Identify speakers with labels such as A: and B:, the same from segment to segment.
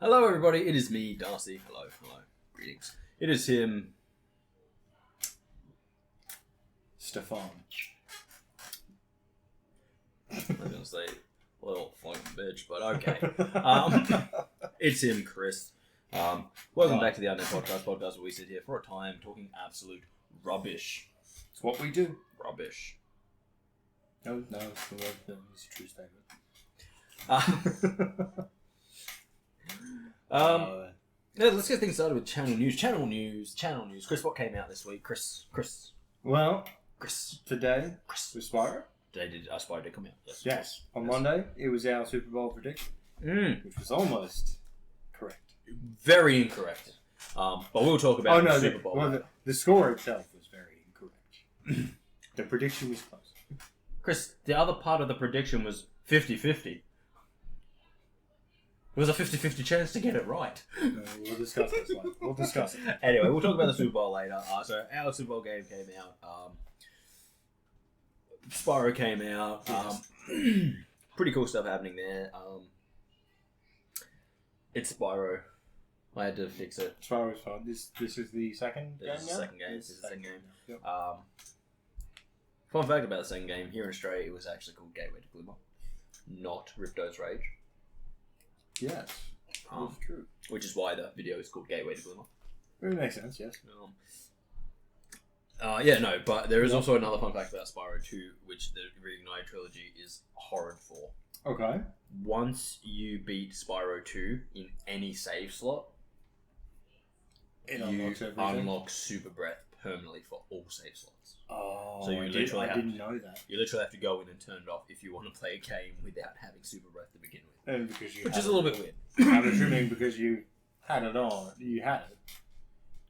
A: Hello, everybody. It is me, Darcy. Hello. Greetings. It is him,
B: Stefan.
A: I was going to say, little fucking bitch, but okay. It's him, Kris. Welcome back to the Unnamed Podcast where we sit here for a time talking absolute rubbish.
B: It's what we do.
A: Rubbish.
B: No, it's the word. It's a true statement.
A: Yeah, let's get things started with channel news. Channel news. Kris, what came out this week? Kris.
B: Well,
A: Kris.
B: today with Spyro.
A: Today did Spyro come out?
B: Yes. On Monday, it was our Super Bowl prediction, which was almost correct.
A: Very incorrect. But we'll talk about the Super Bowl.
B: Well, the score itself was very incorrect. The prediction was close.
A: Kris, the other part of the prediction was 50-50. It was a 50-50 chance to get it right.
B: We'll discuss this later. We'll discuss it.
A: Anyway, we'll talk about the Super Bowl later. So our Super Bowl game came out. Spyro came out. Pretty cool stuff happening there. It's Spyro. I had to fix it.
B: Spyro's fun. This is the second game now?
A: This is the second game.
B: Yep.
A: Fun fact about the second game, here in Australia, it was actually called Gateway to Glimmer, not Ripto's Rage.
B: Yes, that's true.
A: Which is why the video is called Gateway to Glimmer.
B: It makes sense, yes.
A: But there is also another fun fact about Spyro 2, which the Reignited trilogy is horrid for.
B: Okay.
A: Once you beat Spyro 2 in any save slot,
B: It
A: you
B: unlocks
A: Super Breath permanently for all save slots.
B: Oh,
A: So
B: I didn't know that.
A: You literally have to go in and turn it off if you want to play a game without having Super Breath to begin with.
B: And because you
A: Which is a little bit weird.
B: I'm assuming because you had it,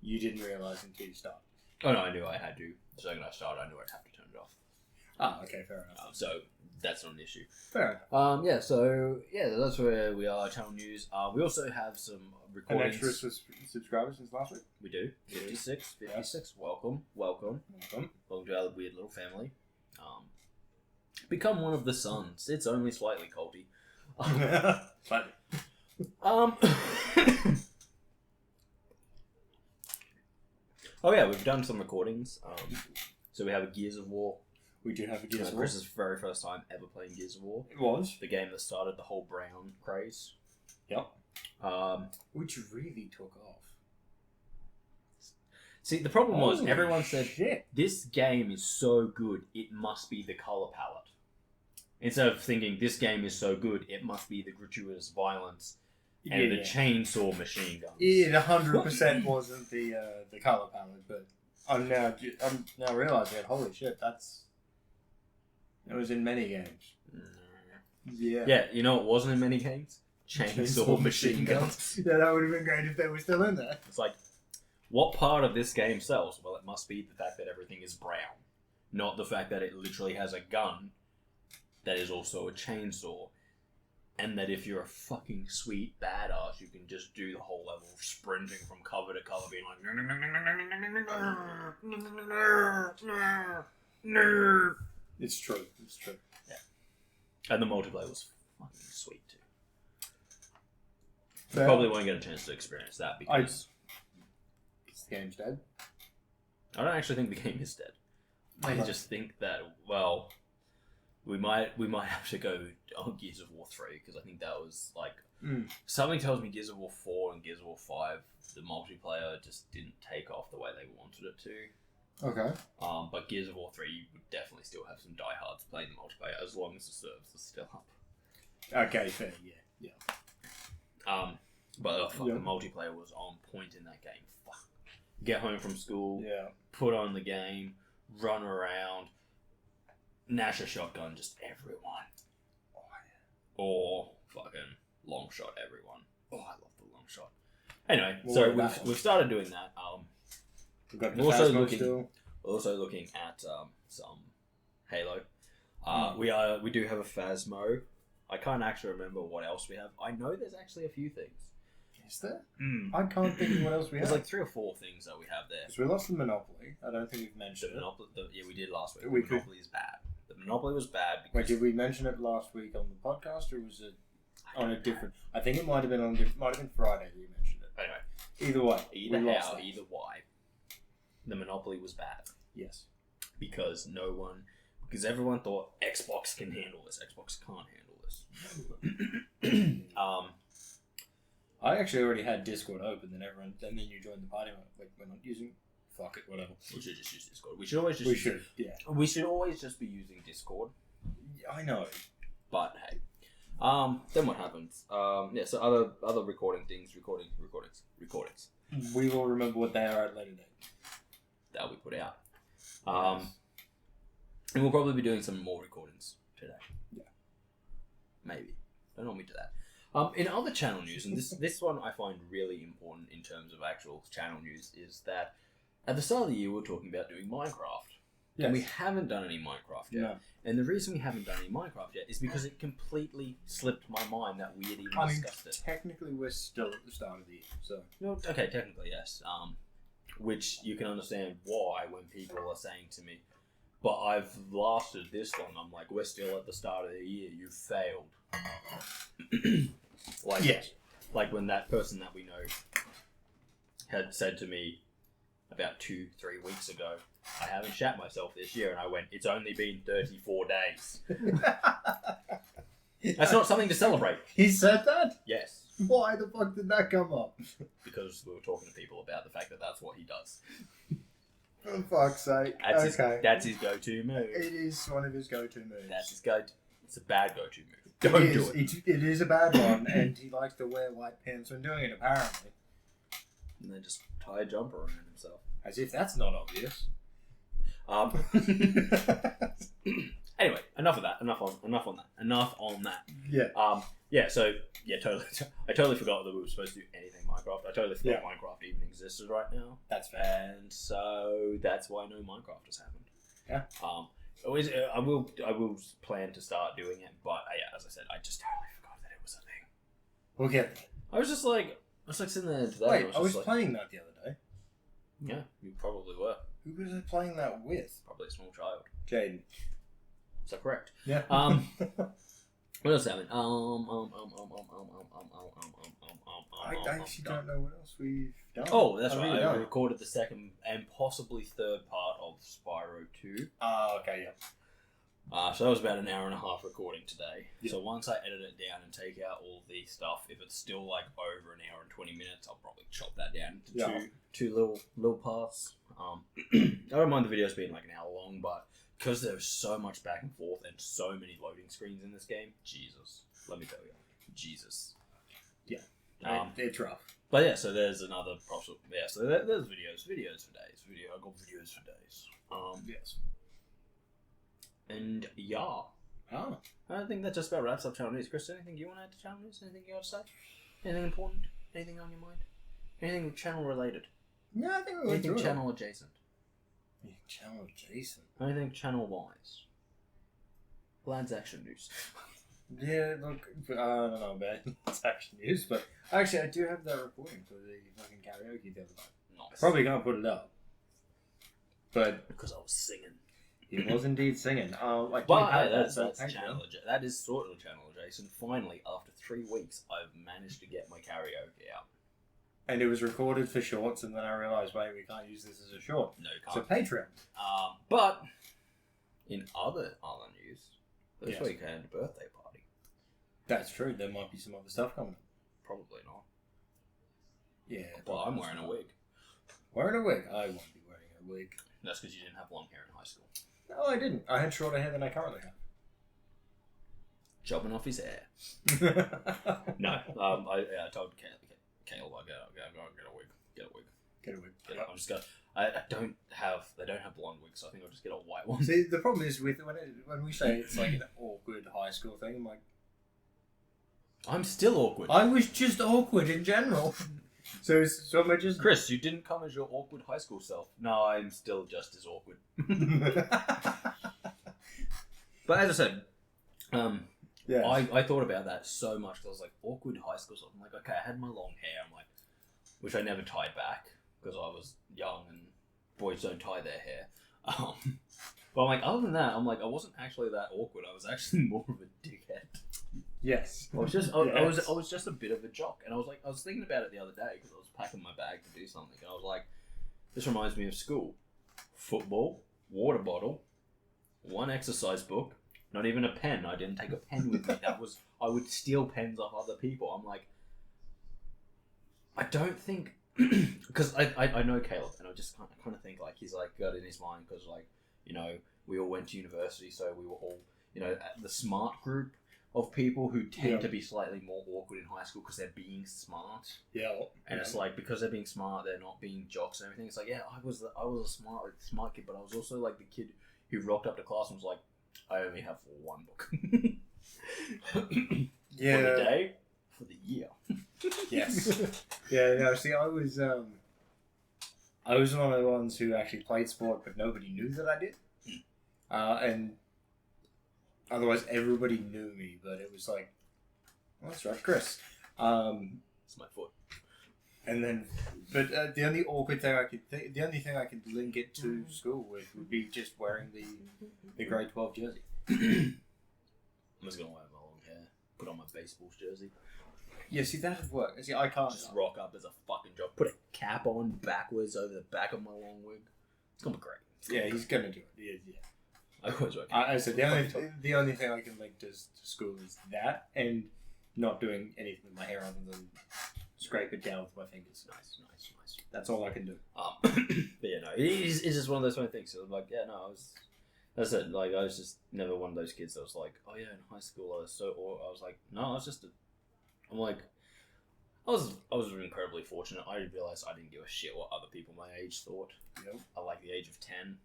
B: you didn't realise until you started.
A: Oh no, I knew I had to. So when I started, I knew I'd have to turn it off.
B: Ah, okay, fair enough.
A: So that's not an issue.
B: Fair enough.
A: That's where we are. Channel news. We also have some
B: An
A: recordings.
B: extra subscribers since last week.
A: We do. 56.
B: Yes.
A: Welcome to our weird little family. Become one of the sons. It's only slightly culty.
B: Slightly.
A: We've done some recordings. So we have a Gears of War.
B: We do have a Gears of War.
A: Chris's very first time ever playing Gears of War.
B: It was.
A: The game that started the whole Brown craze.
B: Yep. Which really took off.
A: See, the problem was
B: Holy
A: everyone said,
B: shit.
A: this game is so good, it must be the color palette. Instead of thinking, this game is so good, it must be the gratuitous violence and the chainsaw machine guns.
B: It 100% wasn't the color palette, but I'm now realizing it. Holy shit, it was in many games. Yeah.
A: Yeah, you know it wasn't in many games? Chainsaw machine guns.
B: Yeah, that would have been great if they were still in there.
A: It's like, what part of this game sells? Well, it must be the fact that everything is brown, not the fact that it literally has a gun that is also a chainsaw, and that if you're a fucking sweet badass, you can just do the whole level of sprinting from cover to cover, being like,
B: It's true.
A: Yeah. And the multiplayer was fucking sweet too.
B: Fair.
A: Probably won't get a chance to experience that because
B: the game's dead.
A: I don't actually think the game is dead. I just think that, well, we might have to go on Gears of War 3 because I think that was like something tells me Gears of War 4 and Gears of War 5, the multiplayer just didn't take off the way they wanted it to.
B: Okay.
A: But Gears of War 3 you would definitely still have some diehards playing the multiplayer as long as the servers are still up.
B: Okay, fair. Yeah.
A: But the multiplayer was on point in that game. Fuck. Get home from school.
B: Yeah.
A: Put on the game. Run around. Nash a shotgun just everyone.
B: Oh, yeah.
A: Or fucking long shot everyone. Oh, I love the long shot. Anyway, so we've started doing that. We're also looking at some Halo. We do have a Phasmo. I can't actually remember what else we have. I know there's actually a few things.
B: Is there? I can't think of what else we have.
A: There's like 3 or 4 things that we have there.
B: So we lost the Monopoly. I don't think we've mentioned it.
A: Yeah, we did last week. Monopoly is bad. The Monopoly was bad because...
B: Wait, did we mention it last week on the podcast, or was it...
A: I
B: on a different. I think it might have been Friday that you mentioned it.
A: Anyway,
B: either way,
A: either why, the Monopoly was bad.
B: Yes,
A: because everyone thought Xbox can handle this. Xbox can't handle this.
B: I actually already had Discord open, then you joined the party. Like, we're not using. Fuck it, whatever.
A: We should just use Discord. We should always just. We should always just be using Discord.
B: Yeah, I know.
A: But hey, then what happens? So other recordings.
B: We will remember what they are at later date.
A: That we put out. And we'll probably be doing some more recordings today.
B: Yeah.
A: Maybe. Don't hold me to that. In other channel news, and this one I find really important in terms of actual channel news, is that at the start of the year we were talking about doing Minecraft. Yes. And we haven't done any Minecraft yet. No. And the reason we haven't done any Minecraft yet is because it completely slipped my mind that we had even discussed it.
B: Technically we're still at the start of the year, so...
A: No, okay, technically, yes. Which you can understand why when people are saying to me, but I've lasted this long. I'm like, we're still at the start of the year. You failed. Like when that person that we know had said to me about 2-3 weeks ago, I haven't shat myself this year, and I went, it's only been 34 days. That's not something to celebrate.
B: He said that?
A: Yes.
B: Why the fuck did that come up?
A: Because we were talking to people about the fact that that's what he does.
B: For fuck's sake.
A: That's his go-to move.
B: It is one of his go-to moves.
A: That's his go-to. It's a bad go-to move. Don't do it.
B: It is a bad one, and he likes to wear white pants when doing it, apparently.
A: And then just tie a jumper around himself.
B: As if that's not obvious.
A: Anyway, enough of that. Enough on that.
B: Yeah.
A: Totally. I totally forgot that we were supposed to do anything Minecraft. I totally forgot Minecraft even existed right now.
B: That's fair.
A: And so that's why no Minecraft has happened.
B: Yeah.
A: I will plan to start doing it, but as I said, I just totally forgot that it was a thing.
B: We'll get there.
A: I was sitting there today.
B: Wait, I was playing that the other day.
A: Yeah, you probably were.
B: Who was I playing that with?
A: Probably a small child.
B: Jaden.
A: Is that correct?
B: Yeah.
A: What else happened?
B: I actually don't know what else we've done.
A: Oh, that's right. I recorded the second and possibly third part of Spyro 2.
B: Okay, yeah.
A: So that was about an hour and a half recording today.
B: Yeah.
A: So once I edit it down and take out all the stuff, if it's still like over an hour and 20 minutes, I'll probably chop that down into two little parts. I don't mind the videos being like an hour long, but because there's so much back and forth and so many loading screens in this game, Jesus, let me tell you, Jesus.
B: Yeah, it's rough.
A: But yeah, so there's another process. Yeah, so there's videos for days. I got videos for days.
B: Yes.
A: And I think that just about wraps up channel news. Kris, anything you want to add to channel news? Anything you got to say? Anything important? Anything on your mind? Anything channel related?
B: No, I think we went
A: anything channel adjacent?
B: Channel adjacent?
A: Anything channel wise? Lads action news.
B: Yeah, look, I don't know about action news, but actually I do have that recording for the fucking karaoke the other night.
A: Nice.
B: Probably can't put it up. But
A: because I was singing.
B: He was indeed singing.
A: That's channel adjacent. That is sort of channel adjacent. Finally, after 3 weeks, I've managed to get my karaoke out.
B: And it was recorded for shorts, and then I realised, wait, we can't use this as a short.
A: No, you can't.
B: So Patreon.
A: But in other news, this week I had a birthday party.
B: That's true. There might be some other stuff coming up.
A: Probably not.
B: Yeah.
A: Well, I'm wearing a wig.
B: Wearing a wig? I won't be wearing a wig.
A: That's because you didn't have long hair in high school.
B: No, I didn't. I had shorter hair than I currently have.
A: Chopping off his hair. No. I told Kale, I go get a wig. Get a wig. I'm just gonna. They don't have blonde wigs, so I think I'll just get a white one.
B: See, the problem is with when we say it's like an awkward high school thing, I'm like,
A: I'm still awkward.
B: I was just awkward in general. So am I just...
A: Kris, you didn't come as your awkward high school self. No, I'm still just as awkward. But as I said, I thought about that so much because I was like, awkward high school self. I'm like, okay, I had my long hair, which I never tied back because I was young and boys don't tie their hair. But I'm like, other than that, I'm like, I wasn't actually that awkward. I was actually more of a dickhead.
B: Yes.
A: I was just a bit of a jock, and I was thinking about it the other day because I was packing my bag to do something, and I was like, this reminds me of school. Football, water bottle, one exercise book, not even a pen. I didn't take a pen with me. I would steal pens off other people. I'm like, I don't think, because I know Caleb, and I just kind of think like he's like got in his mind because like, you know, we all went to university, so we were all, you know, the smart group of people who tend to be slightly more awkward in high school because they're being smart.
B: Yeah.
A: And it's like, because they're being smart, they're not being jocks and everything. It's like, yeah, I was a smart kid, but I was also like the kid who rocked up to class and was like, I only have one book.
B: Yeah.
A: For the day, for the year.
B: Yes. Yeah, no, see, I was one of the ones who actually played sport, but nobody knew that I did. And otherwise, everybody knew me, but it was like, well, that's right, Kris.
A: It's my foot.
B: And then, but the only awkward thing the only thing I could link it to school with would be just wearing the grade 12 jersey.
A: I'm just gonna wear my long hair, put on my baseball's jersey.
B: Yeah, see, that would work. See, I can't
A: just rock up as a fucking jock, put a cap on backwards over the back of my long wig. It's gonna be great.
B: Yeah, he's gonna do it. Yeah.
A: I always work.
B: I said the only thing I can link to school is that, and not doing anything with my hair other than scrape it down with my fingers.
A: Nice.
B: That's all I can do.
A: But yeah, no, it's just one of those kind of things. So I'm like, yeah, no, that's it. Like, I was just never one of those kids that was like, oh yeah, in high school I was like, no, I was just I'm like, I was incredibly fortunate. I realized I didn't give a shit what other people my age thought.
B: Yep.
A: At like the age of 10.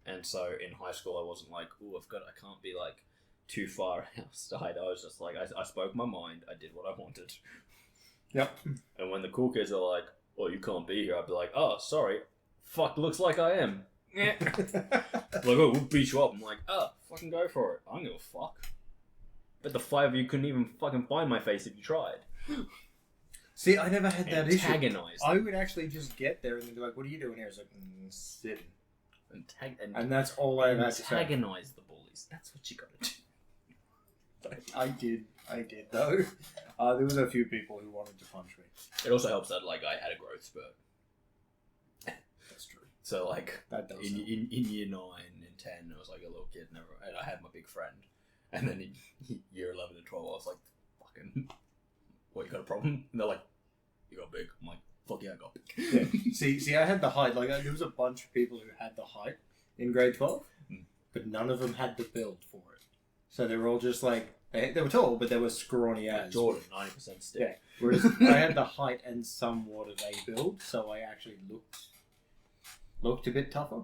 A: And so in high school, I wasn't like, oh, I can't be like too far outside. I was just like, I spoke my mind. I did what I wanted.
B: Yep. And
A: when the cool kids are like, well, you can't be here, I'd be like, oh, sorry. Fuck, looks like I am. Yeah. Like, oh, we'll beat you up. I'm like, oh, fucking go for it. I don't give a fuck. But the 5 of you couldn't even fucking find my face if you tried.
B: See, I never had that issue.
A: Antagonized.
B: I would actually just get there and they'd be like, what are you doing here? It's like, sitting. And that's all I had to say.
A: Antagonize the bullies. That's what you gotta do.
B: I did though. There was a few people who wanted to punch me.
A: It also helps that like I had a growth spurt.
B: That's true.
A: So like
B: that does
A: in year 9 and 10, I was like a little kid, and I had my big friend. And then in year 11 and 12, I was like, fucking, what, you got a problem? And they're like, you got big. I'm like, fuck yeah, I got big.
B: Yeah. See, I had the height. Like, there was a bunch of people who had the height in grade 12, but none of them had the build for it. So they were all just like, they were tall, but they were scrawny as.
A: Jordan, 90% stick.
B: Yeah. Whereas I had the height and somewhat of a build, so I actually looked a bit tougher,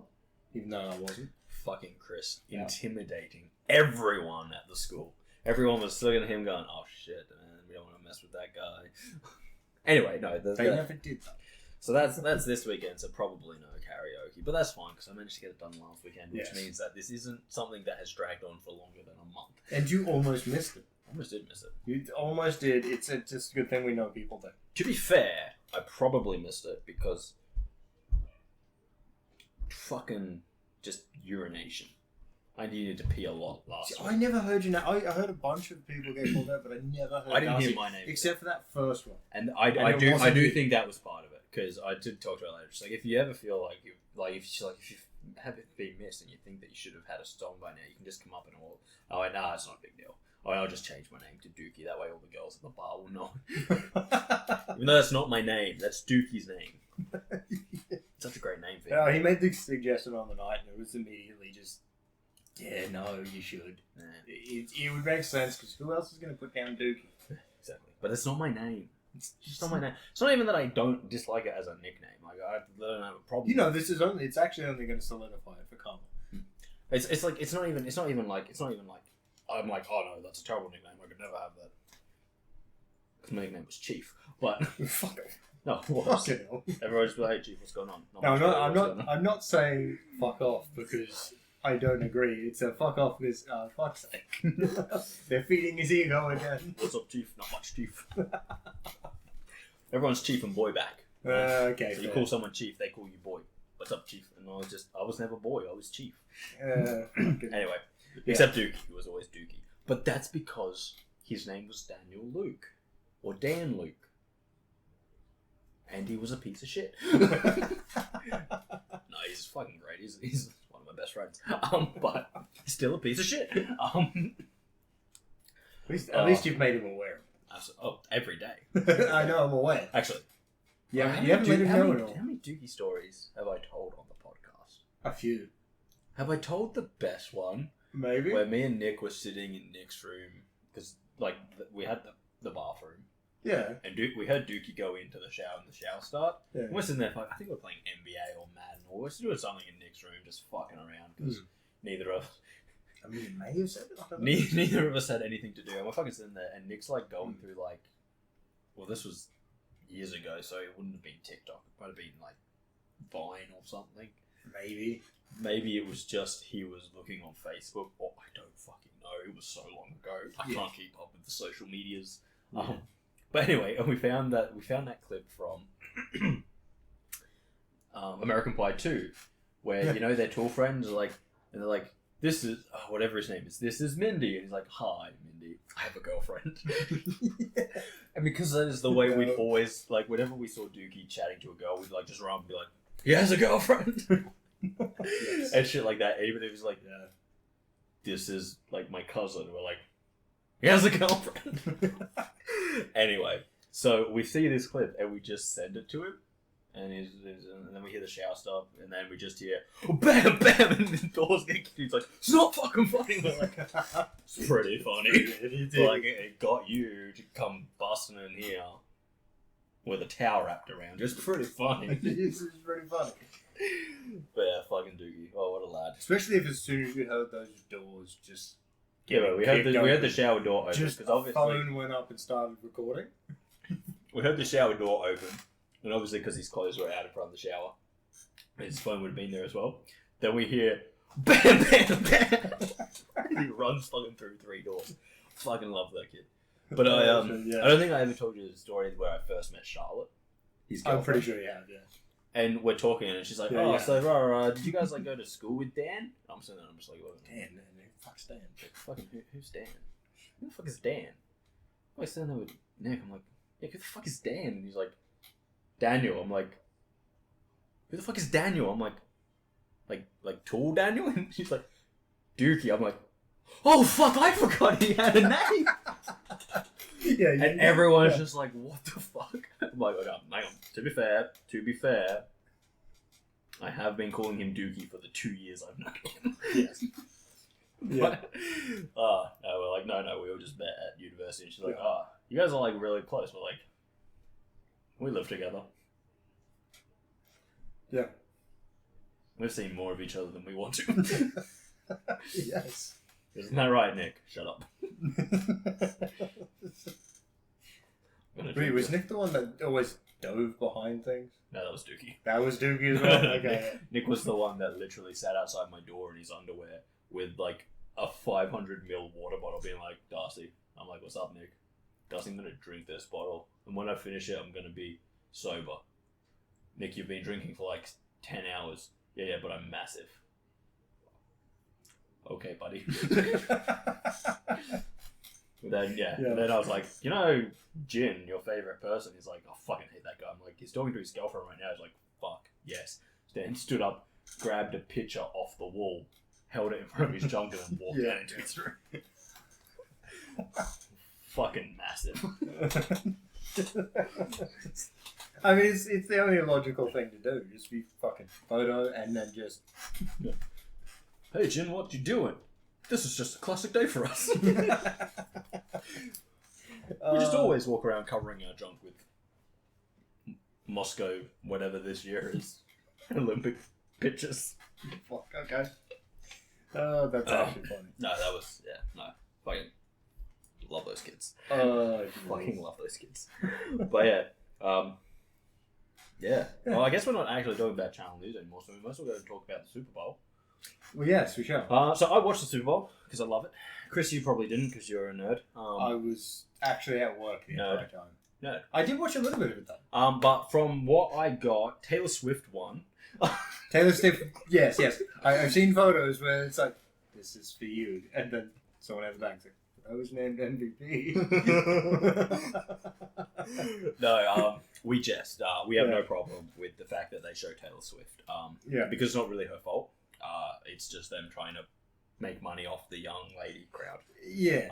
B: even though I wasn't.
A: Fucking Kris, intimidating everyone at the school. Everyone was looking at him going, oh shit, man, we don't want to mess with that guy. Anyway, no.
B: They never did that.
A: So that's this weekend, so probably no karaoke. But that's fine, because I managed to get it done last weekend, which means that this isn't something that has dragged on for longer than a month.
B: And you almost missed it.
A: I almost did miss it.
B: You almost did. It's just a good thing we know people do.
A: To be fair, I probably missed it because fucking just urination. I needed to pee a lot last week.
B: I never heard you now. I heard a bunch of people get called out, but I never heard.
A: I didn't
B: Darcy,
A: hear my name,
B: except for that first one.
A: And I do think that was part of it, because I did talk to her later. Just like, if you ever feel like if you have it been missed and you think that you should have had a song by now, you can just come up and all. Oh, nah, it's not a big deal. Oh, I'll just change my name to Dookie. That way, all the girls at the bar will know. Even though that's not my name, that's Dookie's name. Such a great name for him.
B: He made the suggestion on the night, and it was immediately just. Yeah, no, you should. Nah. It would make sense, because who else is going to put down Dookie?
A: Exactly. But it's not my name. It's just not my name. It's not even that I don't dislike it as a nickname. Like, I don't have a problem.
B: You know, it's actually only going to solidify it for Karma.
A: It's not even like I'm like, oh no, that's a terrible nickname. I could never have that. Because my nickname was Chief. But
B: fuck it.
A: No, what? Everyone's be like, hey Chief, what's going on?
B: I'm not saying fuck off because I don't agree. It's a fuck off because, fuck's sake. They're feeding his ego again.
A: What's up, Chief? Not much, Chief. Everyone's Chief and boy back.
B: Okay.
A: So you call someone Chief, they call you boy. What's up, Chief? And I was never boy, I was Chief. Anyway, except Dookie, who was always Dookie. But that's because his name was Daniel Luke. Or Dan Luke. And he was a piece of shit. No, he's fucking great. He's one of my best friends. But he's still a piece of shit.
B: At least you've made him aware.
A: Oh, every day.
B: I know, I'm aware.
A: Actually.
B: Yeah, you haven't let him know at all.
A: How many Dookie stories have I told on the podcast?
B: A few.
A: Have I told the best one?
B: Maybe.
A: Where me and Nick were sitting in Nick's room, because, like, we had the bathroom.
B: Yeah.
A: And we heard Dookie go into the shower and the shower start.
B: Yeah.
A: And we're sitting there, I think we're playing NBA or Madden, or we're doing something in Nick's room, just fucking around, because neither of us...
B: I mean, he may have said it. I don't know.
A: Neither of us had anything to do. And we're fucking sitting there, and Nick's, like, going through, like... Well, this was years ago, so it wouldn't have been TikTok. It might have been, like, Vine or something. Maybe it was just he was looking on Facebook. Or I don't fucking know. It was so long ago. I can't keep up with the social medias.
B: Yeah.
A: But anyway, and we found that clip from American Pie 2, where you know their tour friends are like, and they're like, "This is whatever his name is. This is Mindy," and he's like, "Hi, Mindy. I have a girlfriend." And because that is the way we'd always like, whenever we saw Dookie chatting to a girl, we'd like just run and be like, "He has a girlfriend," and shit like that. Even if he's like, "This is like my cousin," we're like, "He has a girlfriend." Anyway, so we see this clip and we just send it to him, and and then we hear the shower stop, and then we just hear bam, bam, and the doors get kicked. He's like, "It's not fucking funny." We're like, "It's pretty funny." Like it got you to come busting in here with a towel wrapped around. It's pretty funny.
B: It's pretty funny.
A: But yeah, fucking Doogie. Oh, what a lad.
B: Especially if as soon as we heard those doors just...
A: Yeah, but we had the shower door open.
B: Just
A: because obviously
B: phone went up and started recording.
A: We heard the shower door open, and obviously because his clothes were out in front of the shower, his phone would have been there as well. Then we hear bam, bam, bam. And he runs fucking through 3 doors. Fucking love that kid. But I don't think I ever told you the story where I first met Charlotte.
B: I'm pretty sure you have, yeah.
A: And we're talking, and she's like, so did you guys like go to school with Dan? And I'm sitting there, I'm just like,
B: Dan, who the fuck's Dan?
A: Fucking who's Dan? Who the fuck is Dan? I'm like sitting there with Nick. I'm like, Nick, who the fuck is Dan? And he's like, Daniel. I'm like, who the fuck is Daniel? I'm like Tall Daniel? And she's like, Dookie. I'm like, oh fuck, I forgot he had a name. And everyone's just like, what the fuck? I'm like, hang on. To be fair, I have been calling him Dookie for the 2 years I've known him.
B: Yes.
A: But, no, we're like, no, we all just met at university. And she's like, you guys are like really close. We're like, we live together.
B: Yeah.
A: We've seen more of each other than we want to.
B: Yes.
A: Isn't that right, Nick? Shut up.
B: Wait, was Nick the one that always dove behind things?
A: No, that was Dookie.
B: That was Dookie as well? Okay.
A: Nick was the one that literally sat outside my door in his underwear with like a 500ml water bottle being like, Darcy. I'm like, what's up, Nick? Darcy, I'm going to drink this bottle. And when I finish it, I'm going to be sober. Nick, you've been drinking for like 10 hours. Yeah, but I'm massive. Okay, buddy. Then then I was like, you know, Jin, your favorite person. He's like, I fucking hate that guy. I'm like, he's talking to his girlfriend right now. He's like, fuck yes. Then stood up, grabbed a picture off the wall, held it in front of his junk, and walked out into his room. Fucking massive.
B: I mean, it's the only logical thing to do. Just be fucking photo and then just...
A: Hey, Jin, what you doing? This is just a classic day for us. We just always walk around covering our junk with Moscow, whatever this year is, Olympic pictures.
B: Fuck, okay. Oh, that's actually funny.
A: No, that was, fucking love those kids. Fucking love those kids. But well, I guess we're not actually talking about channel news anymore, so we must as well go and talk about the Super Bowl.
B: Well, yes, we shall.
A: So I watched the Super Bowl because I love it. Chris, you probably didn't because you're a nerd.
B: I was actually at work the entire time.
A: No.
B: I did watch a little bit of it though.
A: But from what I got, Taylor Swift won.
B: Taylor Swift, yes. I've seen photos where it's like, this is for you, and then someone has a bag. Like, what I was named MVP.
A: No, we jest. We have no problem with the fact that they show Taylor Swift. Because it's not really her fault. It's just them trying to make money off the young lady crowd.
B: Yeah.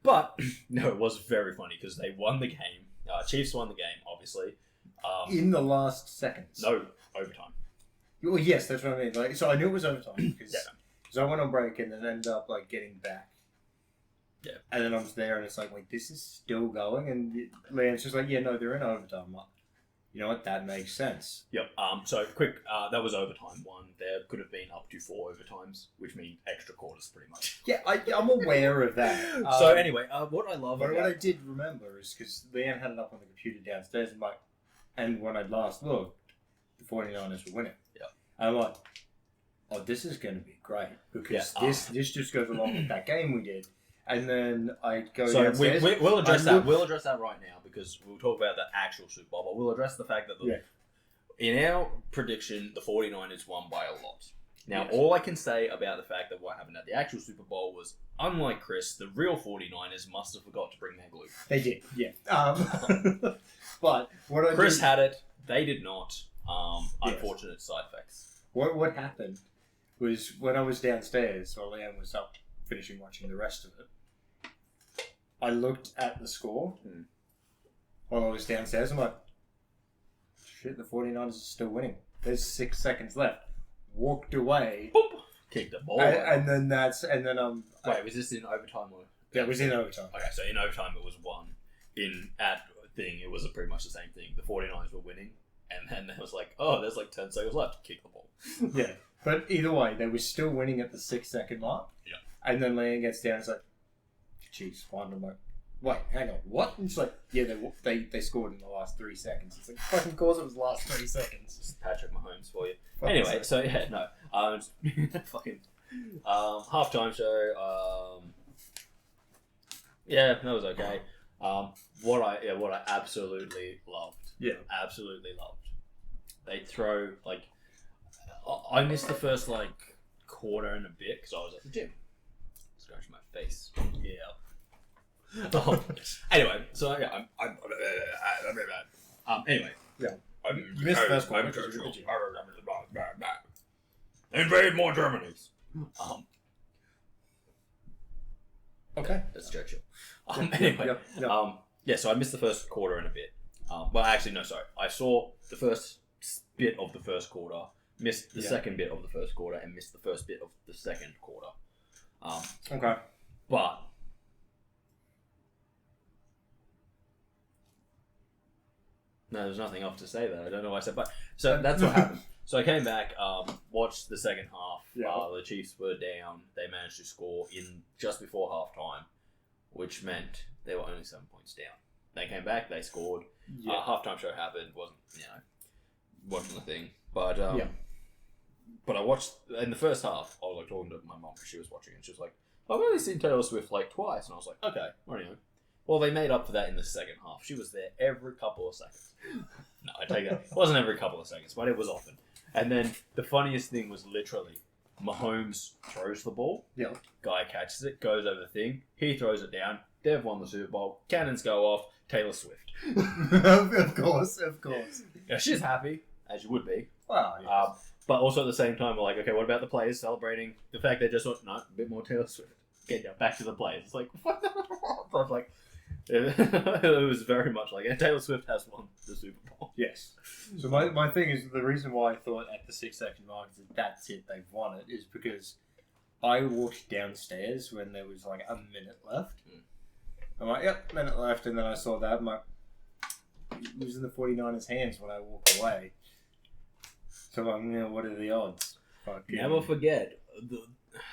A: But, no, it was very funny because they won the game. Chiefs won the game, obviously.
B: In the last seconds.
A: No, overtime.
B: Well, yes, that's what I mean. Like, so I knew it was overtime because I went on break and then ended up like getting back.
A: Yeah. And
B: then I was there and it's like, wait, this is still going? And Leanne's just like, yeah, no, they're in overtime. Like, you know what? That makes sense.
A: Yep. So quick, that was overtime one. There could have been up to 4 overtimes, which mean extra quarters pretty much.
B: Yeah, I'm aware of that.
A: So anyway, what I love
B: but what I did remember is because Leanne had it up on the computer downstairs and when I last looked, the 49ers were winning.
A: Yeah.
B: And I'm like, oh, this is going to be great because this just goes along with that game we did. And then I go downstairs.
A: So we'll address that. We'll address that right now because we'll talk about the actual Super Bowl. But we'll address the fact that in our prediction, the 49ers won by a lot. Now, all I can say about the fact that what happened at the actual Super Bowl was, unlike Kris, the real 49ers must have forgot to bring their glue.
B: They did, yeah. But what
A: Kris had it. They did not. Unfortunate side effects.
B: What happened was when I was downstairs, while Leanne was up finishing watching the rest of it, I looked at the score while I was downstairs. I'm like, shit, the 49ers are still winning. There's 6 seconds left. Walked away.
A: Boop. Kicked the ball.
B: And then
A: Wait, was this in overtime or?
B: Yeah, it was in overtime.
A: Okay, so in overtime it was 1. It was pretty much the same thing. The 49ers were winning, and then it was like, oh, there's like 10 seconds left. Kick the ball.
B: Yeah, but either way, they were still winning at the 6-second mark.
A: Yeah.
B: And then Leanne gets down and it's like, Chiefs won. I'm like, wait, hang on, what? And she's like, yeah, they scored in the last 3 seconds. It's like, fucking course it was the last 3 seconds.
A: Just Patrick Mahomes for you. Anyway, so yeah, no. Fucking halftime show. Yeah, that was okay. What I absolutely loved. Yeah. Absolutely loved. They throw, like, I missed the first, like, quarter and a bit because I was at the gym. Scratching my face. Yeah. Anyway, so yeah, anyway. Yeah.
B: You missed the first quarter.
A: Invade more Germanys.
B: Okay.
A: That's Churchill. Anyway. So I missed the first quarter and a bit. Well, actually, no, sorry. I saw the first bit of the first quarter, missed the second bit of the first quarter, and missed the first bit of the second quarter.
B: Okay.
A: But no, there's nothing else to say there. I don't know why I said but. So that's what happened. So I came back, watched the second half.
B: Yeah.
A: The Chiefs were down. They managed to score in just before halftime, which meant they were only 7 points down. They came back. They scored.
B: Yeah.
A: Halftime show happened. Wasn't the thing. But but I watched in the first half. I was like talking to my mom because she was watching, and she was like, "I've only seen Taylor Swift like twice," and I was like, "Okay, anyway." Well, they made up for that in the second half. She was there every couple of seconds. No, I take that. It wasn't every couple of seconds, but it was often. And then the funniest thing was literally Mahomes throws the ball.
B: Yeah.
A: Guy catches it, goes over the thing. He throws it down. They've won the Super Bowl. Cannons go off. Taylor Swift.
B: Of course.
A: Yeah, she's happy, as you would be.
B: Wow. Yes.
A: But also at the same time, we're like, okay, what about the players celebrating the fact they just went, no, a bit more Taylor Swift. Get down, back to the players. It's like, what? I was like, it was very much like, and Taylor Swift has won the Super Bowl.
B: Yes. So my thing is, the reason why I thought at the 6-second mark that that's it, they've won it, is because I walked downstairs when there was like a minute left. I'm like, yep, minute left, and then I saw that. I'm like, it was in the 49ers' hands when I walked away. So I'm like, what are the odds?
A: Never forget,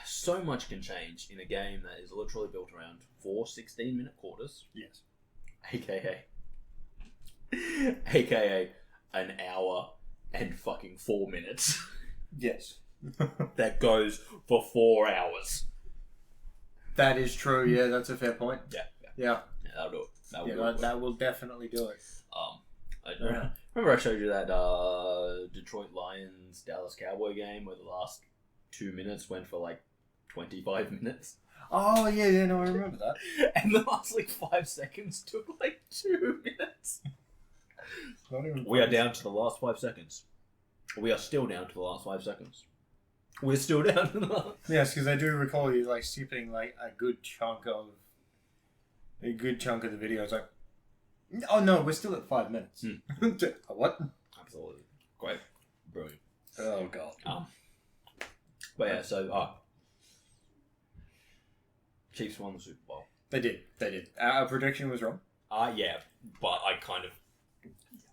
A: so much can change in a game that is literally built around 4 16-minute quarters.
B: Yes.
A: AKA an hour and fucking 4 minutes.
B: Yes.
A: That goes for 4 hours.
B: That is true, yeah, that's a fair point. Yeah,
A: that'll do it.
B: That will definitely do it.
A: Remember I showed you that Detroit Lions Dallas Cowboy game where the last 2 minutes went for like 25 minutes?
B: Oh, yeah, no, I remember that.
A: And the last, 5 seconds took, 2 minutes. We are down to the last 5 seconds. We are still down to the last 5 seconds. We're still down to the last...
B: Yes, because I do recall you, skipping, a good chunk of the video. It's like, oh, no, we're still at 5 minutes. What?
A: Absolutely. Great. Brilliant.
B: Oh, God.
A: But yeah, so, Chiefs won the Super Bowl.
B: They did. Our prediction was wrong.
A: Yeah, but I kind of...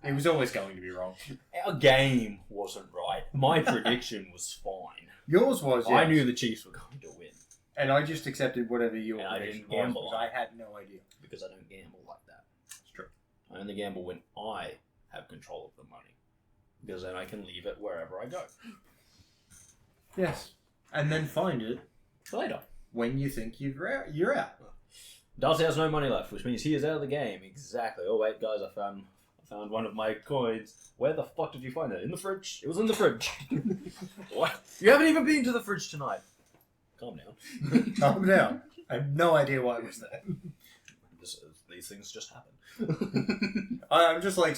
B: It was always going to be wrong.
A: Our game wasn't right. My prediction was fine.
B: Yours was, yes.
A: I knew the Chiefs were going to win.
B: And I just accepted whatever your prediction was.
A: Gamble.
B: I had no idea.
A: Because I don't gamble like that.
B: It's true.
A: I only gamble when I have control of the money. Because then I can leave it wherever I go.
B: Yes. And then find it
A: later.
B: When you think you're out.
A: Darcy has no money left, which means he is out of the game. Exactly. Oh wait, guys, I found one of my coins. Where the fuck did you find it? In the fridge? It was in the fridge. What? You haven't even been to the fridge tonight. Calm down.
B: Calm down. I have no idea why it was there.
A: These things just happen.
B: I'm just like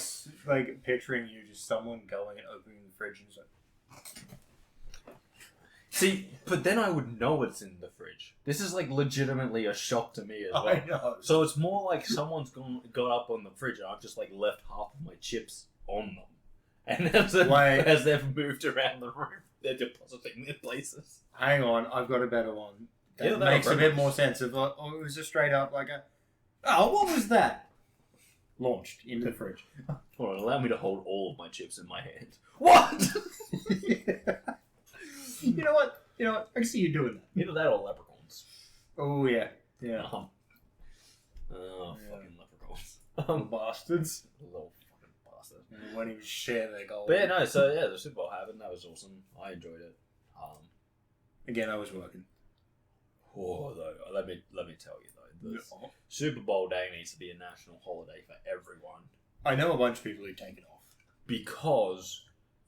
B: picturing you, just someone going and opening the fridge and just
A: See, but then I would know it's in the fridge. This is legitimately a shock to me as well.
B: I know.
A: So it's more like someone's got up on the fridge and I've just left half of my chips on them. And as they've moved around the room, they're depositing their places.
B: Hang on, I've got a better one. That makes a bit more sense. It was just straight up what was that? Launched into the fridge.
A: Hold on, allow me to hold all of my chips in my hand. What?
B: Yeah. You know what? I can see you doing that.
A: Either that or leprechauns.
B: Oh, yeah. Yeah.
A: Fucking leprechauns.
B: Bastards.
A: Little fucking bastards.
B: They won't even share their gold.
A: But yeah, no, so yeah, the Super Bowl happened. That was awesome. I enjoyed it.
B: Again, I was working.
A: Oh, though, let me tell you, though. The Super Bowl day needs to be a national holiday for everyone.
B: I know a bunch of people who take it off.
A: Because...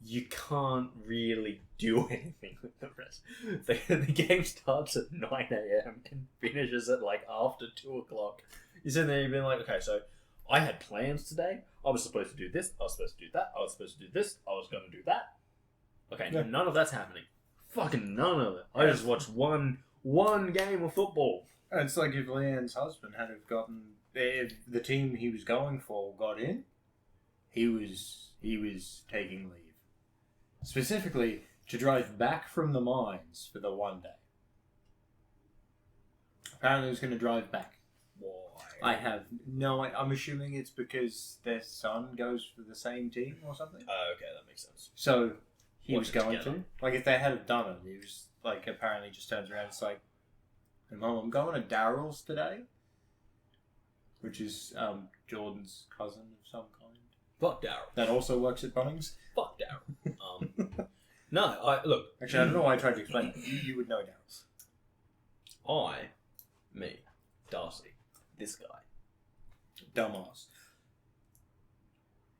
A: you can't really do anything with the rest. The game starts at 9 a.m. and finishes at after 2 o'clock. You're sitting there, you've been okay, so I had plans today. I was supposed to do this. I was supposed to do that. I was supposed to do this. I was going to do that. Okay, yeah. None of that's happening. Fucking none of it. I just watched one game of football.
B: It's like if Leanne's husband had gotten... If the team he was going for got in, he was taking leave. Specifically, to drive back from the mines for the one day. Apparently, he was going to drive back.
A: Why?
B: I have no... I'm assuming it's because their son goes for the same team or something.
A: Oh, okay, that makes sense.
B: So, he was going to. If they had done it, he was, apparently just turns around and it's hey, Mum, I'm going to Daryl's today. Which is, Jordan's cousin of some kind.
A: Fuck Daryl.
B: That also works at Bunnings.
A: Fuck Daryl. No, look.
B: Actually, I don't know why I tried to explain it. You would know Daryl's.
A: Me, Darcy, this guy.
B: Dumbass.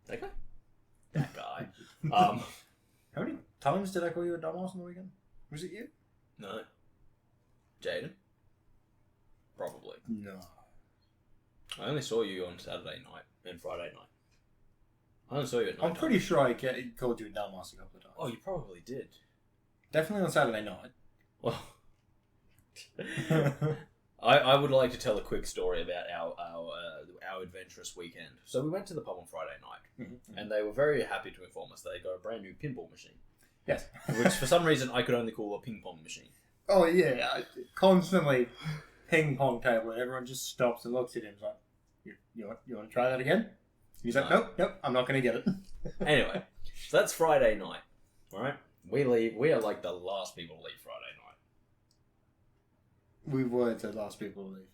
A: Okay. That guy.
B: How many times did I call you a dumbass on the weekend? Was it you?
A: No. Jaden? Probably.
B: No.
A: I only saw you on Saturday night and Friday night. I only saw you at night.
B: I'm pretty sure I called you a dumbass a couple of times.
A: Oh, you probably did.
B: Definitely on Saturday night.
A: Well, I would like to tell a quick story about our adventurous weekend. So we went to the pub on Friday night, and they were very happy to inform us they got a brand new pinball machine.
B: Yes.
A: Which for some reason I could only call a ping pong machine.
B: Oh yeah, constantly ping pong table, and everyone just stops and looks at him like, you want to try that again? He's like, nope, I'm not going to get it.
A: Anyway, so that's Friday night, alright? We are like the last people to leave Friday night.
B: We were the last people to leave.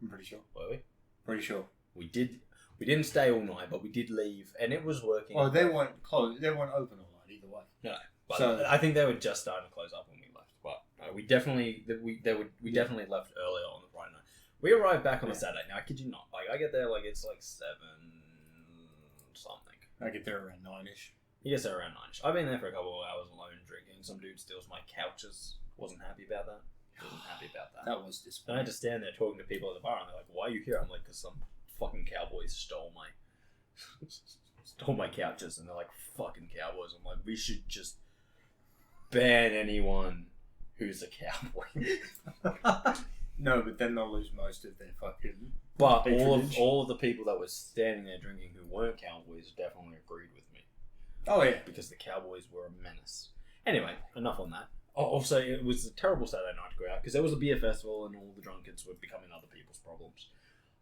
B: I'm pretty sure.
A: Were we?
B: Pretty sure.
A: We didn't stay all night, but we did leave, and it was working.
B: Oh, they weren't closed. They weren't open all night either way.
A: No, but I think they were just starting to close up when we left. But we definitely left earlier on the Friday night. We arrived back on the Saturday. Now, I kid you not. I get there it's 7 something.
B: I get there around 9ish.
A: He gets there around 9ish. I've been there for a couple of hours alone drinking. Some dude steals my couches. Wasn't happy about that. Wasn't happy about that.
B: That was
A: And I
B: disappointing.
A: had to stand there talking to people at the bar, and they're like, "Why are you here?" I'm like, "Because some fucking cowboys stole my couches," and they're like, "Fucking cowboys." I'm like, "We should just ban anyone who's a cowboy."
B: No, but then they'll lose most of their fucking.
A: But
B: patronage.
A: all of the people that were standing there drinking who weren't cowboys definitely agreed with me.
B: Oh yeah.
A: Because the Cowboys were a menace. Anyway, enough on that. Oh, also, it was a terrible Saturday night to go out because there was a beer festival and all the drunkards were becoming other people's problems.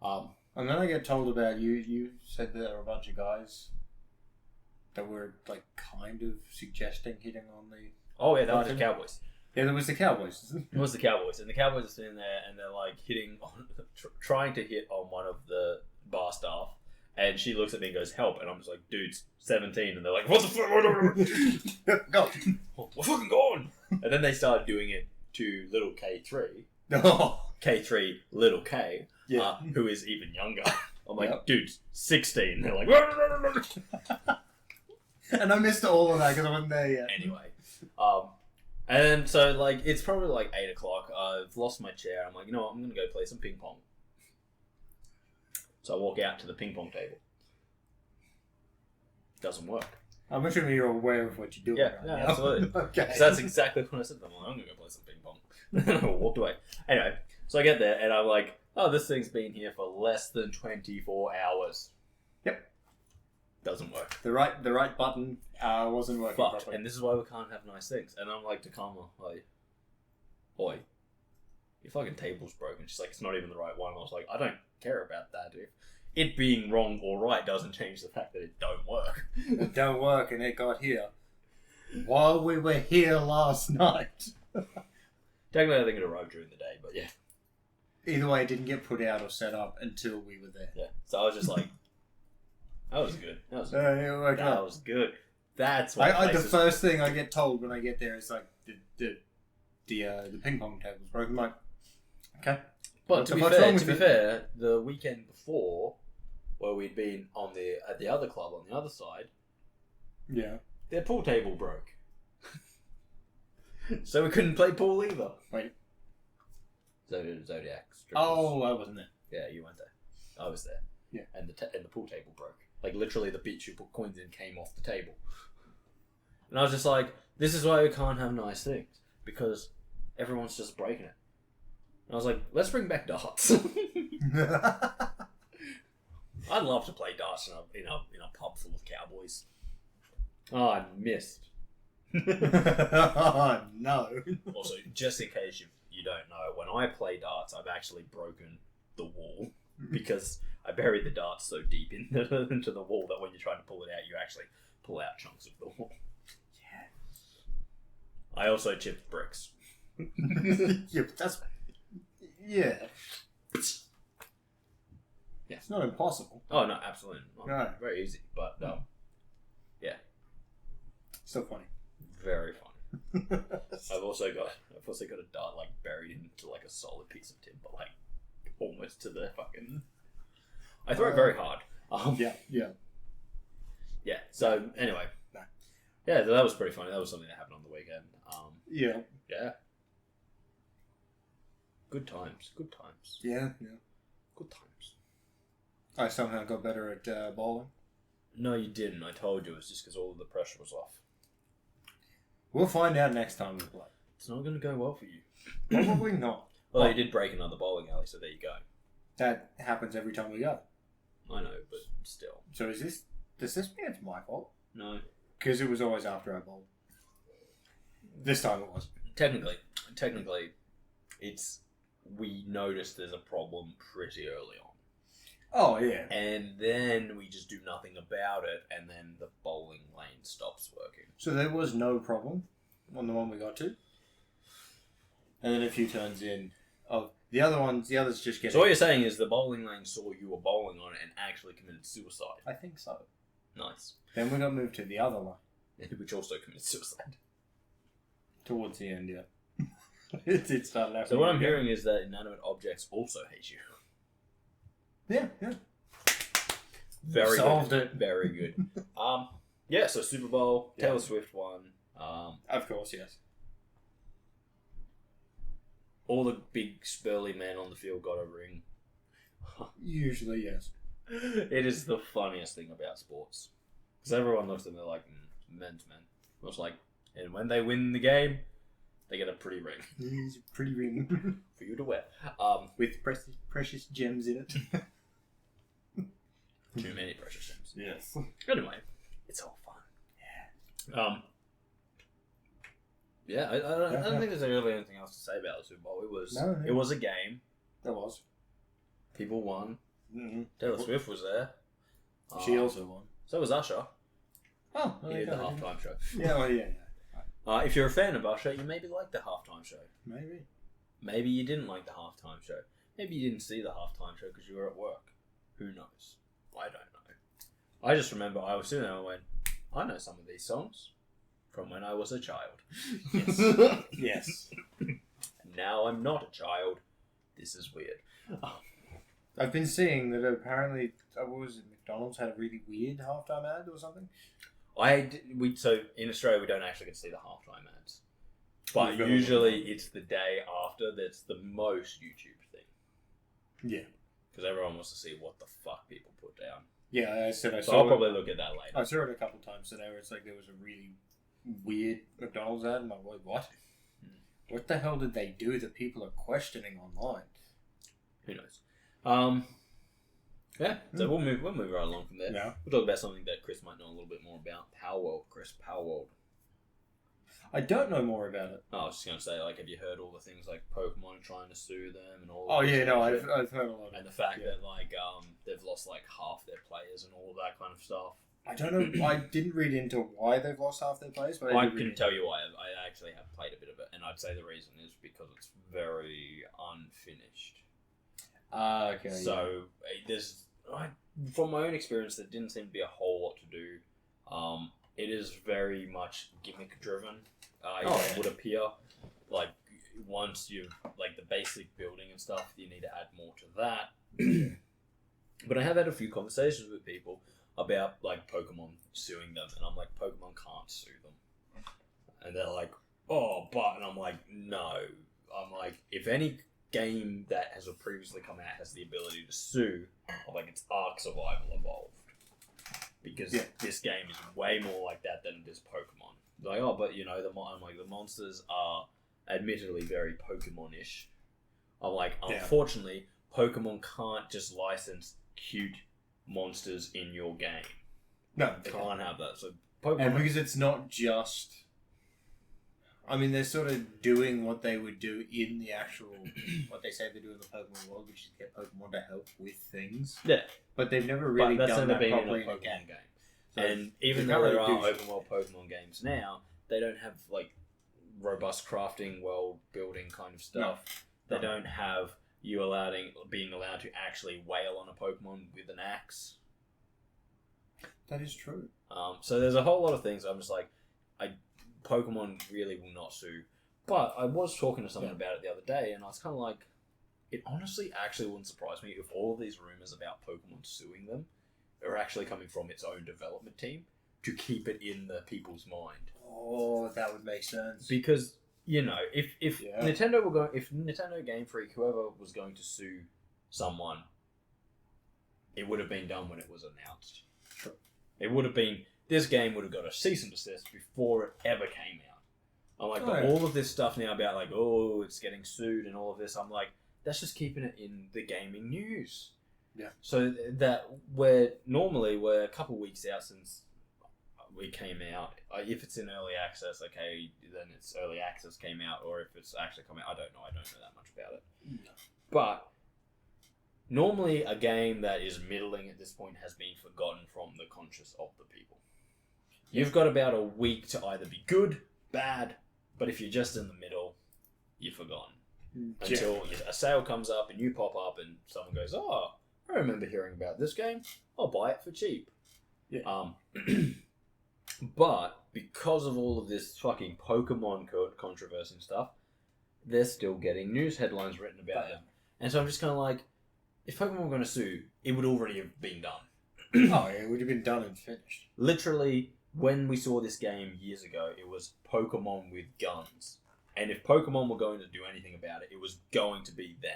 B: And then I get told about you. You said there were a bunch of guys that were like kind of suggesting hitting on the.
A: Oh yeah, that was the Cowboys.
B: Yeah, there was the Cowboys.
A: It was the Cowboys, and the Cowboys are sitting there and they're like hitting, trying to hit on one of the bar staff. And she looks at me and goes, "Help!" And I'm just like, "Dude's 17," and they're like, "What the fuck?
B: Go.
A: We're fucking gone!" And then they started doing it to little K3,
B: Oh.
A: K3 little K,
B: Yeah.
A: who is even younger. I'm like,
B: Yep.
A: "Dude's 16." They're like,
B: And I missed all of that because I wasn't there yet.
A: anyway. And so like it's probably like 8 o'clock. I've lost my chair. I'm like, you know what? I'm gonna go play some ping pong. So I walk out to the ping pong table. Doesn't work.
B: I'm assuming you're aware of what you're doing.
A: Yeah,
B: right
A: yeah,
B: now.
A: absolutely.
B: Okay.
A: So that's exactly what I said to them. I'm gonna go play some ping pong. And I walked away. Anyway, so I get there and I'm like, oh, this thing's been here for less than 24 hours.
B: Yep.
A: Doesn't work.
B: The right button wasn't working
A: Fucked.
B: properly.
A: And this is why we can't have nice things. And I'm like to Karma, like, oi, your fucking table's broken. She's like, it's not even the right one. I was like, I don't care about that. If it being wrong or right doesn't change the fact that it don't work.
B: It don't work, and it got here while we were here last night.
A: Technically, I think it arrived during the day, but yeah.
B: Either way, it didn't get put out or set up until we were there.
A: Yeah. So I was just like, that was good. That was
B: It worked
A: That
B: out.
A: was good. That's what
B: The first thing I get told when I get there is like the ping pong table's broken. I'm like, okay.
A: But to be fair, the weekend before, where we'd been at the other club on the other side,
B: Yeah.
A: their pool table broke, so we couldn't play pool either.
B: Wait.
A: Zodiac. Strippers.
B: Oh, I wasn't there.
A: Yeah, you weren't there. I was there.
B: Yeah.
A: And the pool table broke. Like literally, the bit you put coins in came off the table. And I was just like, this is why we can't have nice things, because everyone's just breaking it. And I was like, let's bring back darts. I'd love to play darts in a pub full of cowboys. Oh, I missed.
B: Oh, no.
A: Also, just in case you don't know, when I play darts, I've actually broken the wall because I buried the darts so deep into the wall that when you're trying to pull it out, you actually pull out chunks of the wall. Yeah. I also chipped bricks.
B: Yeah, but that's... Yeah.
A: Yeah.
B: It's not impossible.
A: Oh no, absolutely not.
B: No.
A: Very easy, but yeah,
B: Still funny.
A: very fun. I've also got a dart like buried into like a solid piece of timber, like almost to the fucking. I throw it very hard.
B: Yeah.
A: Yeah. So anyway,
B: No.
A: Yeah, that was pretty funny. That was something that happened on the weekend.
B: Yeah.
A: Yeah. Good times. Good times.
B: Yeah.
A: Good times.
B: I somehow got better at bowling.
A: No, you didn't. I told you it was just because all of the pressure was off.
B: We'll find out next time we play.
A: It's not going to go well for you.
B: Probably not.
A: Well, you did break another bowling alley, so there you go.
B: That happens every time we go.
A: I know, but still.
B: So does this mean it's my fault?
A: No.
B: Because it was always after I bowled. This time it was.
A: Technically, we noticed there's a problem pretty early on.
B: Oh, yeah.
A: And then we just do nothing about it, and then the bowling lane stops working.
B: So there was no problem on the one we got to. And then a few turns in of the others just get.
A: So what you're saying is the bowling lane saw you were bowling on it and actually committed suicide.
B: I think so.
A: Nice.
B: Then we got moved to the other line.
A: Which also committed suicide.
B: Towards the end, yeah. it started happening.
A: So what I'm
B: again.
A: hearing is that inanimate objects also hate you.
B: Yeah.
A: Very
B: Solved
A: good.
B: it.
A: Very good. Yeah, so Super Bowl, Taylor
B: Yeah.
A: Swift won.
B: Of course, yes.
A: all the big spurly men on the field got a ring.
B: Usually, yes.
A: It is the funniest thing about sports. Because everyone looks at them, they're like, men's men. It's like, and when they win the game, they get a pretty ring.
B: It's a pretty ring.
A: For you to wear.
B: With precious gems in it.
A: Too many precious gems.
B: Yes.
A: Anyway, it's all fun. Yeah. I don't think there's really anything else to say about the Super Bowl. It was a game.
B: There was.
A: People won.
B: Mm-hmm.
A: Taylor Swift was there.
B: She also won.
A: So was Usher.
B: Oh,
A: He did the halftime show.
B: Yeah, well, yeah.
A: If you're a fan of Usher, you maybe like the halftime show.
B: Maybe.
A: Maybe you didn't like the halftime show. Maybe you didn't see the halftime show because you were at work. Who knows? I don't know. I just remember I was sitting there and went, I know some of these songs from when I was a child.
B: Yes. Yes.
A: And now I'm not a child. This is weird.
B: I've been seeing that apparently, what was it, McDonald's had a really weird halftime ad or something?
A: So in Australia we don't actually get to see the halftime ads. But usually it's the day after that's the most YouTube thing. Yeah. Because everyone wants to see what the fuck people put down.
B: Yeah, I said I saw
A: I'll probably look at that later.
B: I saw it a couple of times today where it's like there was a really weird McDonald's ad. I'm like, wait, what? What the hell did they do that people are questioning online?
A: Who knows? Yeah, so we'll move right along from there.
B: Yeah.
A: We'll talk about something that Kris might know a little bit more about. Powerworld, Kris, Powerworld.
B: I don't know more about it.
A: I was just going to say, like, have you heard all the things like Pokemon trying to sue them and all
B: Oh, yeah, no, I've heard a lot.
A: And the fact that, like, they've lost, like, half their players and all that kind of stuff.
B: I don't know. I didn't read into why they've lost half their players, but
A: I can tell you why. I actually have played a bit of it, and I'd say the reason is because it's very unfinished.
B: Okay.
A: So, from my own experience, there didn't seem to be a whole lot to do. It is very much gimmick-driven. It would appear. Like, once you've, like, the basic building and stuff, you need to add more to that. But I have had a few conversations with people about, like, Pokemon suing them, and I'm like, Pokemon can't sue them. And they're like, oh, but, and I'm like, no. I'm like, if any game that has previously come out has the ability to sue, I'm like, it's Ark Survival Evolved. Because this game is way more like that than it is Pokemon. Like, oh, but you know, the monsters are admittedly very Pokemon-ish. I'm like, unfortunately, Pokemon can't just license cute monsters in your game.
B: No,
A: they can't have that. So Pokemon,
B: and because it's not just. I mean, they're sort of doing what they would do in the actual, what they say they do in the Pokemon world, which is get Pokemon to help with things.
A: Yeah,
B: but they've never really done that properly
A: in a Pokemon game. So and even though there are open world Pokemon games now, they don't have like robust crafting, world building kind of stuff. No. They don't have you being allowed to actually wail on a Pokemon with an axe.
B: That is true.
A: So there's a whole lot of things. I'm just like, Pokemon really will not sue. But I was talking to someone about it the other day, and I was kind of like, it honestly actually wouldn't surprise me if all of these rumors about Pokemon suing them are actually coming from its own development team to keep it in the people's mind.
B: Oh, that would make sense.
A: Because, you know, if Nintendo if Nintendo Game Freak, whoever was going to sue someone, it would have been done when it was announced.
B: Sure.
A: It would have been, this game would have got a cease and desist before it ever came out. I'm like, but all of this stuff now about like, oh, it's getting sued and all of this, I'm like, that's just keeping it in the gaming news.
B: Yeah.
A: So that we're a couple of weeks out since we came out. If it's in early access, okay, then it's early access came out, or if it's actually coming out, I don't know that much about it. No. But normally a game that is middling at this point has been forgotten from the conscious of the people. You've got about a week to either be good, bad, but if you're just in the middle, you're forgotten. Until a sale comes up and you pop up and someone goes, oh, I remember hearing about this game, I'll buy it for cheap. Yeah. But because of all of this fucking Pokemon controversy and stuff, they're still getting news headlines written about them. And so I'm just kind of like, if Pokemon were going to sue, it would already have been done.
B: Oh, it would have been done and finished.
A: Literally, when we saw this game years ago, it was Pokemon with guns. And if Pokemon were going to do anything about it, it was going to be then.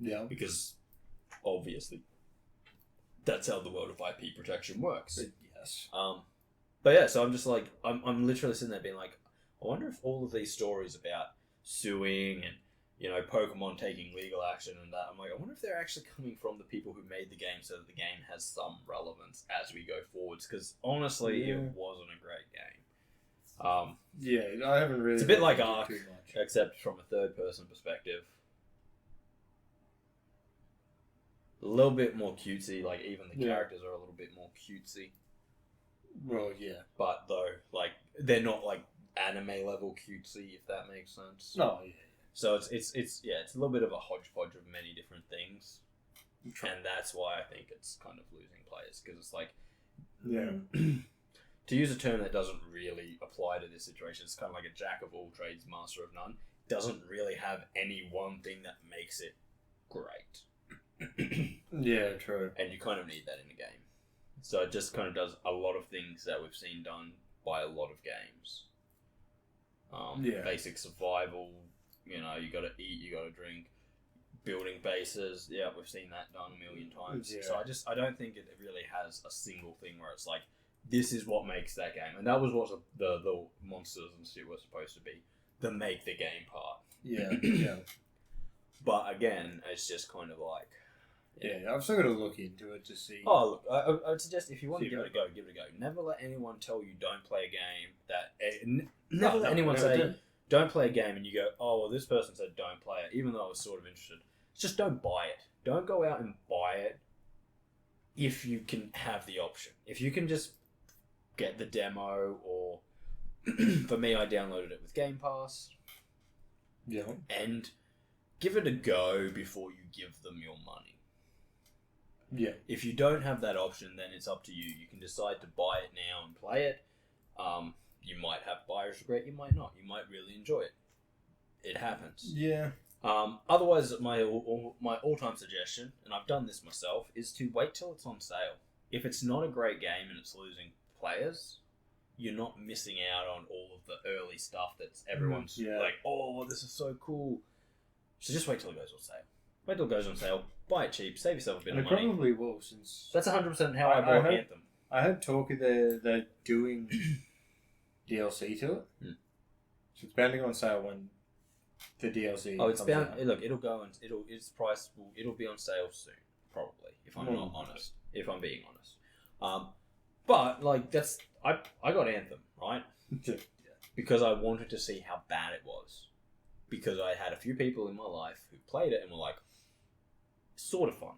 B: Yeah.
A: Because, obviously, that's how the world of IP protection works.
B: Yes.
A: But yeah, so I'm just like, I'm literally sitting there being like, I wonder if all of these stories about suing and, you know, Pokemon taking legal action and that, I'm like, I wonder if they're actually coming from the people who made the game so that the game has some relevance as we go forwards. Because honestly, it wasn't a great game.
B: Yeah, I haven't really.
A: It's a bit like Ark, except from a third-person perspective. A little bit more cutesy, like even the characters are a little bit more cutesy.
B: Well, yeah.
A: But though, like, they're not like anime level cutesy, if that makes sense.
B: No, yeah.
A: So it's a little bit of a hodgepodge of many different things. And that's why I think it's kind of losing players, because it's like, to use a term that doesn't really apply to this situation, it's kind of like a jack of all trades, master of none. Doesn't really have any one thing that makes it great.
B: Yeah, true.
A: And you kind of need that in a game. So it just kind of does a lot of things that we've seen done by a lot of games. Basic survival, you know, you gotta eat, you gotta drink, building bases, yeah, we've seen that done a million times. Yeah. So I don't think it really has a single thing where it's like, this is what makes that game. And that was what the monsters and shit were supposed to be. The make the game part.
B: Yeah, yeah.
A: But again, it's just kind of like...
B: Yeah, I've still got to look into it to see...
A: Oh, look, I would suggest if you want to give it a go, give it a go. Never let anyone tell you don't play a game that... Never let anyone say, don't play a game and you go, oh, well, this person said don't play it, even though I was sort of interested. Just don't buy it. Don't go out and buy it if you can have the option. If you can just get the demo, or... For me, I downloaded it with Game Pass.
B: Yeah.
A: And give it a go before you give them your money.
B: Yeah.
A: If you don't have that option, then it's up to you. You can decide to buy it now and play it. You might have buyer's regret, you might not. You might really enjoy it. It happens.
B: Yeah.
A: Otherwise, my all-time suggestion, and I've done this myself, is to wait till it's on sale. If it's not a great game and it's losing players, you're not missing out on all of the early stuff that's everyone's like, oh, this is so cool. So just wait till it goes on sale. Wait till it goes on sale. Buy it cheap. Save yourself a bit of money.
B: It probably will, since...
A: That's 100% how I bought Anthem.
B: I heard talk of they're doing DLC to it. So it's bound on sale when the DLC
A: it's
B: comes
A: bound...
B: out.
A: Look, it'll go and... Its price it'll be on sale soon, probably, if I'm not honest. If I'm being honest. But, like, that's... I got Anthem, right? Because I wanted to see how bad it was. Because I had a few people in my life who played it and were like, sort of fun,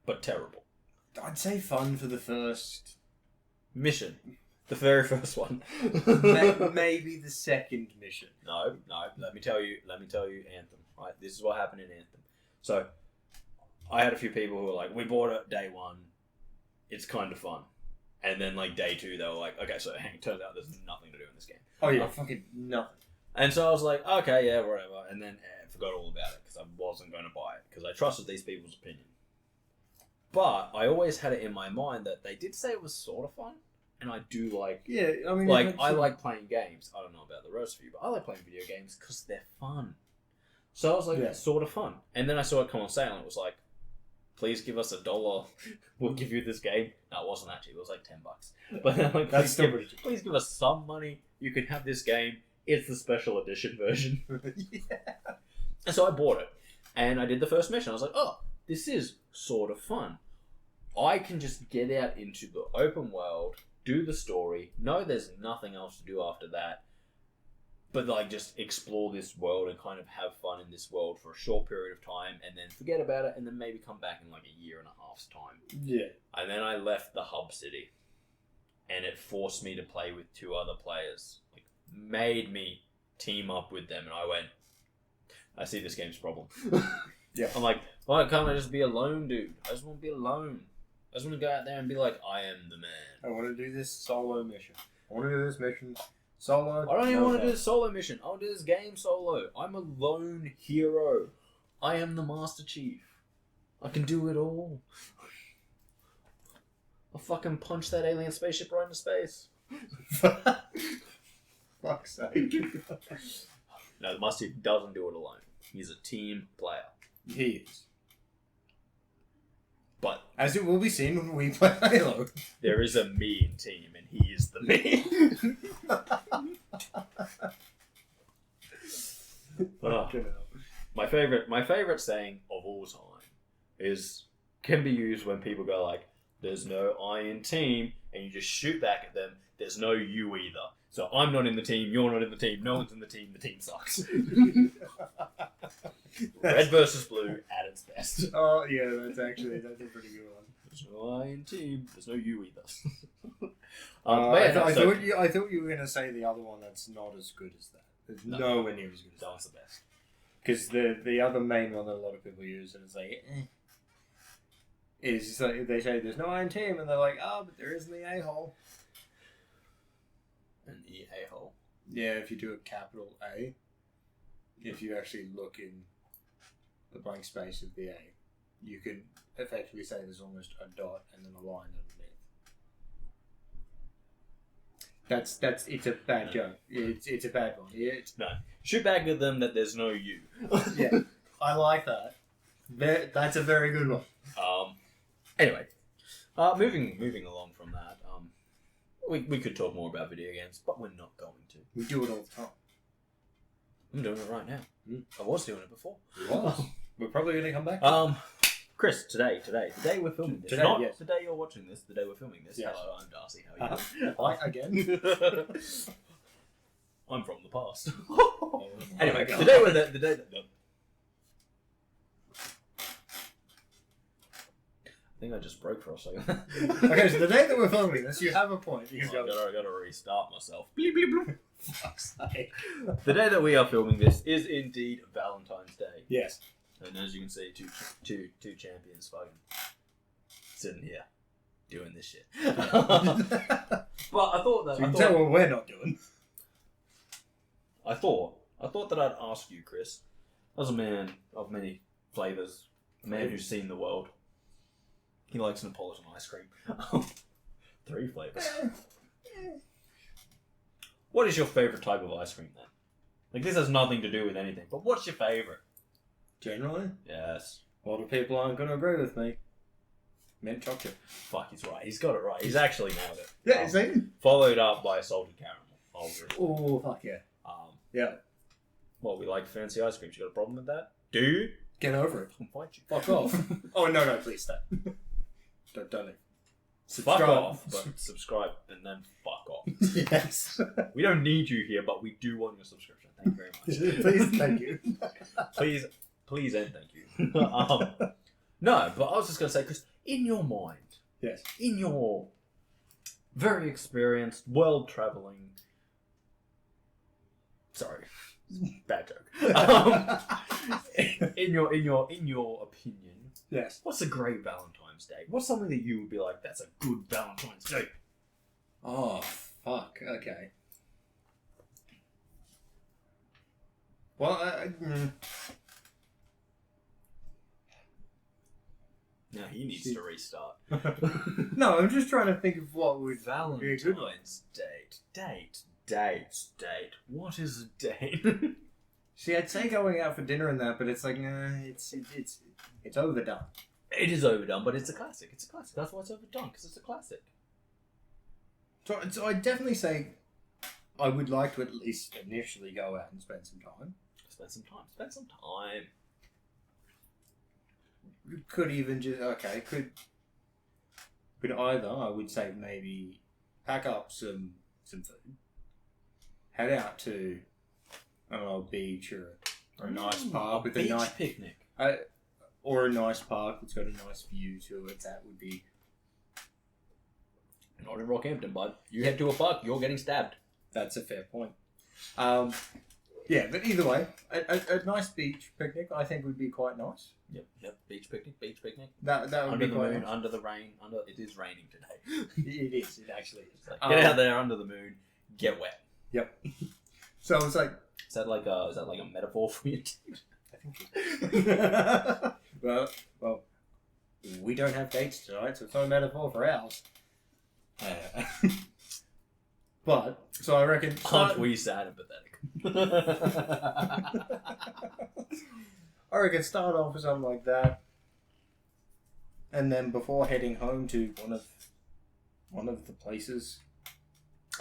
A: but terrible.
B: I'd say fun for the first...
A: mission. The very first one.
B: Maybe the second mission.
A: No. Let me tell you Anthem, right? This is what happened in Anthem. So, I had a few people who were like, we bought it day one. It's kind of fun. And then, like, day two, they were like, okay, so it turns out there's nothing to do in this game.
B: Oh, yeah, fucking nothing.
A: And so I was like, okay, yeah, whatever. And then I forgot all about it because I wasn't going to buy it because I trusted these people's opinion. But I always had it in my mind that they did say it was sort of fun. And I do like...
B: Yeah, I mean...
A: Like, I like playing games. I don't know about the rest of you, but I like playing video games because they're fun. So I was like, sort of fun. And then I saw it come on sale and it was like, please give us $1. We'll give you this game. No, it wasn't that cheap. It was like $10. But then, like, please give us some money. You can have this game. It's the special edition version. And so I bought it. And I did the first mission. I was like, oh, this is sort of fun. I can just get out into the open world, do the story, know there's nothing else to do after that, but like just explore this world and kind of have fun in this world for a short period of time and then forget about it and then maybe come back in like a year and a half's time.
B: Yeah.
A: And then I left the hub city and it forced me to play with two other players. Like, made me team up with them and I went, I see this game's problem.
B: Yeah.
A: I'm like, why can't I just be alone, dude? I just want to be alone. I just want to go out there and be like, I am the man.
B: I want to do this solo mission. I want to do this mission solo.
A: I don't even want to do this solo mission. I want to do this game solo. I'm a lone hero. I am the Master Chief. I can do it all. I'll fucking punch that alien spaceship right into space.
B: Fuck's sake.
A: No, the Musty doesn't do it alone. He's a team player.
B: He is.
A: But
B: as it will be seen when we play Halo,
A: there is a mean team, and he is the mean. My favorite saying of all time can be used when people go like, "There's no I in team," and you just shoot back at them. There's no you either. So I'm not in the team. You're not in the team. No one's in the team. The team sucks. Red versus blue at its best.
B: Oh yeah, that's a pretty good one.
A: There's no I in team. There's no you either.
B: I thought you were going to say the other one that's not as good as that. It's nowhere near as good as that.
A: That's the best.
B: Because the other main one that a lot of people use, and it's like, is like they say there's no I in team, and they're like, oh, but there is in the a-hole.
A: An a-hole.
B: Yeah, if you do a capital A, if you actually look in the blank space of the A, you can effectively say there's almost a dot and then a line underneath. It's a bad joke. It's a bad one.
A: No. Shoot back at them that there's no you.
B: Yeah. I like that. That's a very good one.
A: Anyway. Moving along from that, we could talk more about video games, but we're not going to.
B: We do it all the time.
A: I'm doing it right now. I was doing it before.
B: You was. We're probably going to come back.
A: Chris, today we're filming this.
B: Today,
A: yes. Today you're watching this, the day we're filming this. Yes. Hello, I'm Darcy. How are you?
B: Hi again.
A: I'm from the past. Anyway, the day I think I just broke for a second.
B: Okay, so the day that we're filming this, you have a point.
A: I gotta restart myself. Bleep, bleep, bloop. Fuck's sake. The day that we are filming this is indeed Valentine's Day.
B: Yes.
A: And as you can see, two champions fucking sitting here doing this shit. But I thought that...
B: So you can tell what we're not doing.
A: I thought that I'd ask you, Chris, as a man of many flavours, a man who's seen the world. He likes Neapolitan ice cream. 3 flavours. What is your favourite type of ice cream then? Like, this has nothing to do with anything, but what's your favourite?
B: Generally?
A: Yes.
B: A lot of people aren't going to agree with me. Mint chocolate.
A: Fuck, he's right. He's got it right. He's actually nailed it.
B: Yeah, see?
A: Followed up by salted caramel.
B: Oh, fuck yeah. Yeah.
A: Well, we like fancy ice creams. You got a problem with that? Do you?
B: Get over it.
A: I'll fight you.
B: Fuck off. Oh, no, please stop. Don't it.
A: Fuck off, but subscribe and then fuck off.
B: Yes.
A: We don't need you here, but we do want your subscription. Thank you very much.
B: Please, thank you.
A: Please and thank you. No, but I was just going to say, because in your mind,
B: yes,
A: in your very experienced, world-traveling... Sorry. Bad joke. In your opinion,
B: yes,
A: what's a great Valentine's Day? What's something that you would be like, that's a good Valentine's Day?
B: Oh, fuck. Okay. Well,
A: Now he needs to restart.
B: No, I'm just trying to think of what would
A: Valentine's
B: be a good one.
A: Date. What is a date?
B: See, I'd say going out for dinner and that, but it's like, it's overdone.
A: It is overdone, but it's a classic. It's a classic. That's why it's overdone, because it's a classic.
B: So I'd definitely say I would like to at least initially go out and spend some time.
A: Spend some time.
B: Could even just, could either, I would say maybe pack up some food, head out to an old beach or a nice park with a nice
A: picnic.
B: Or a nice park that's got a nice view to it. That would be...
A: Not in Rockhampton, bud. You head to a park, you're getting stabbed.
B: That's a fair point. Yeah, but either way, a nice beach picnic I think would be quite nice.
A: Yep. Beach picnic.
B: That would
A: under
B: be
A: the
B: quite
A: moon,
B: nice.
A: under the rain. It is raining today.
B: It is. It actually is.
A: Like, get out there under the moon, get wet.
B: Yep. So it's like...
A: Is that like a metaphor for you?
B: I think well, we don't have dates tonight, so it's not a metaphor for ours. But, so I reckon...
A: Aren't we sad and pathetic?
B: I reckon start off with something like that. And then before heading home to one of the places...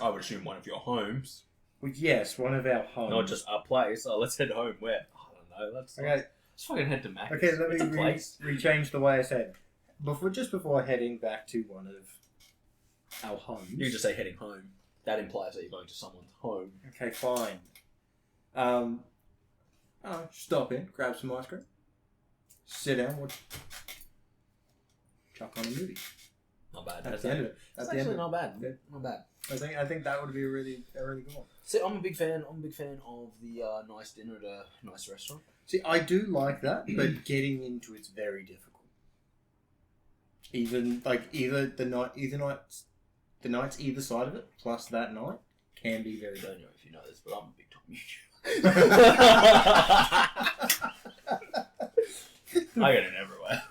A: I would assume one of your homes.
B: Well, yes, one of our homes.
A: Not just a place. Oh, let's head home. Where? I don't know. Let's fucking head to Mac.
B: Okay, let me rechange the way I said. Just before heading back to one of our homes.
A: You just say heading home. That implies that you're going to someone's home.
B: Okay, fine. Stop in, grab some ice cream, sit down, watch, chuck on a movie.
A: Not bad.
B: That's the end of it.
A: That's actually not bad. Yeah. Not bad.
B: I think that would be a really good one.
A: See, I'm a big fan of the nice dinner at a nice restaurant.
B: See, I do like that, but getting into it's very difficult. Even the nights either side of it, plus that night, can be very.
A: I don't know if you know this, but I'm a big time YouTuber. I get it everywhere.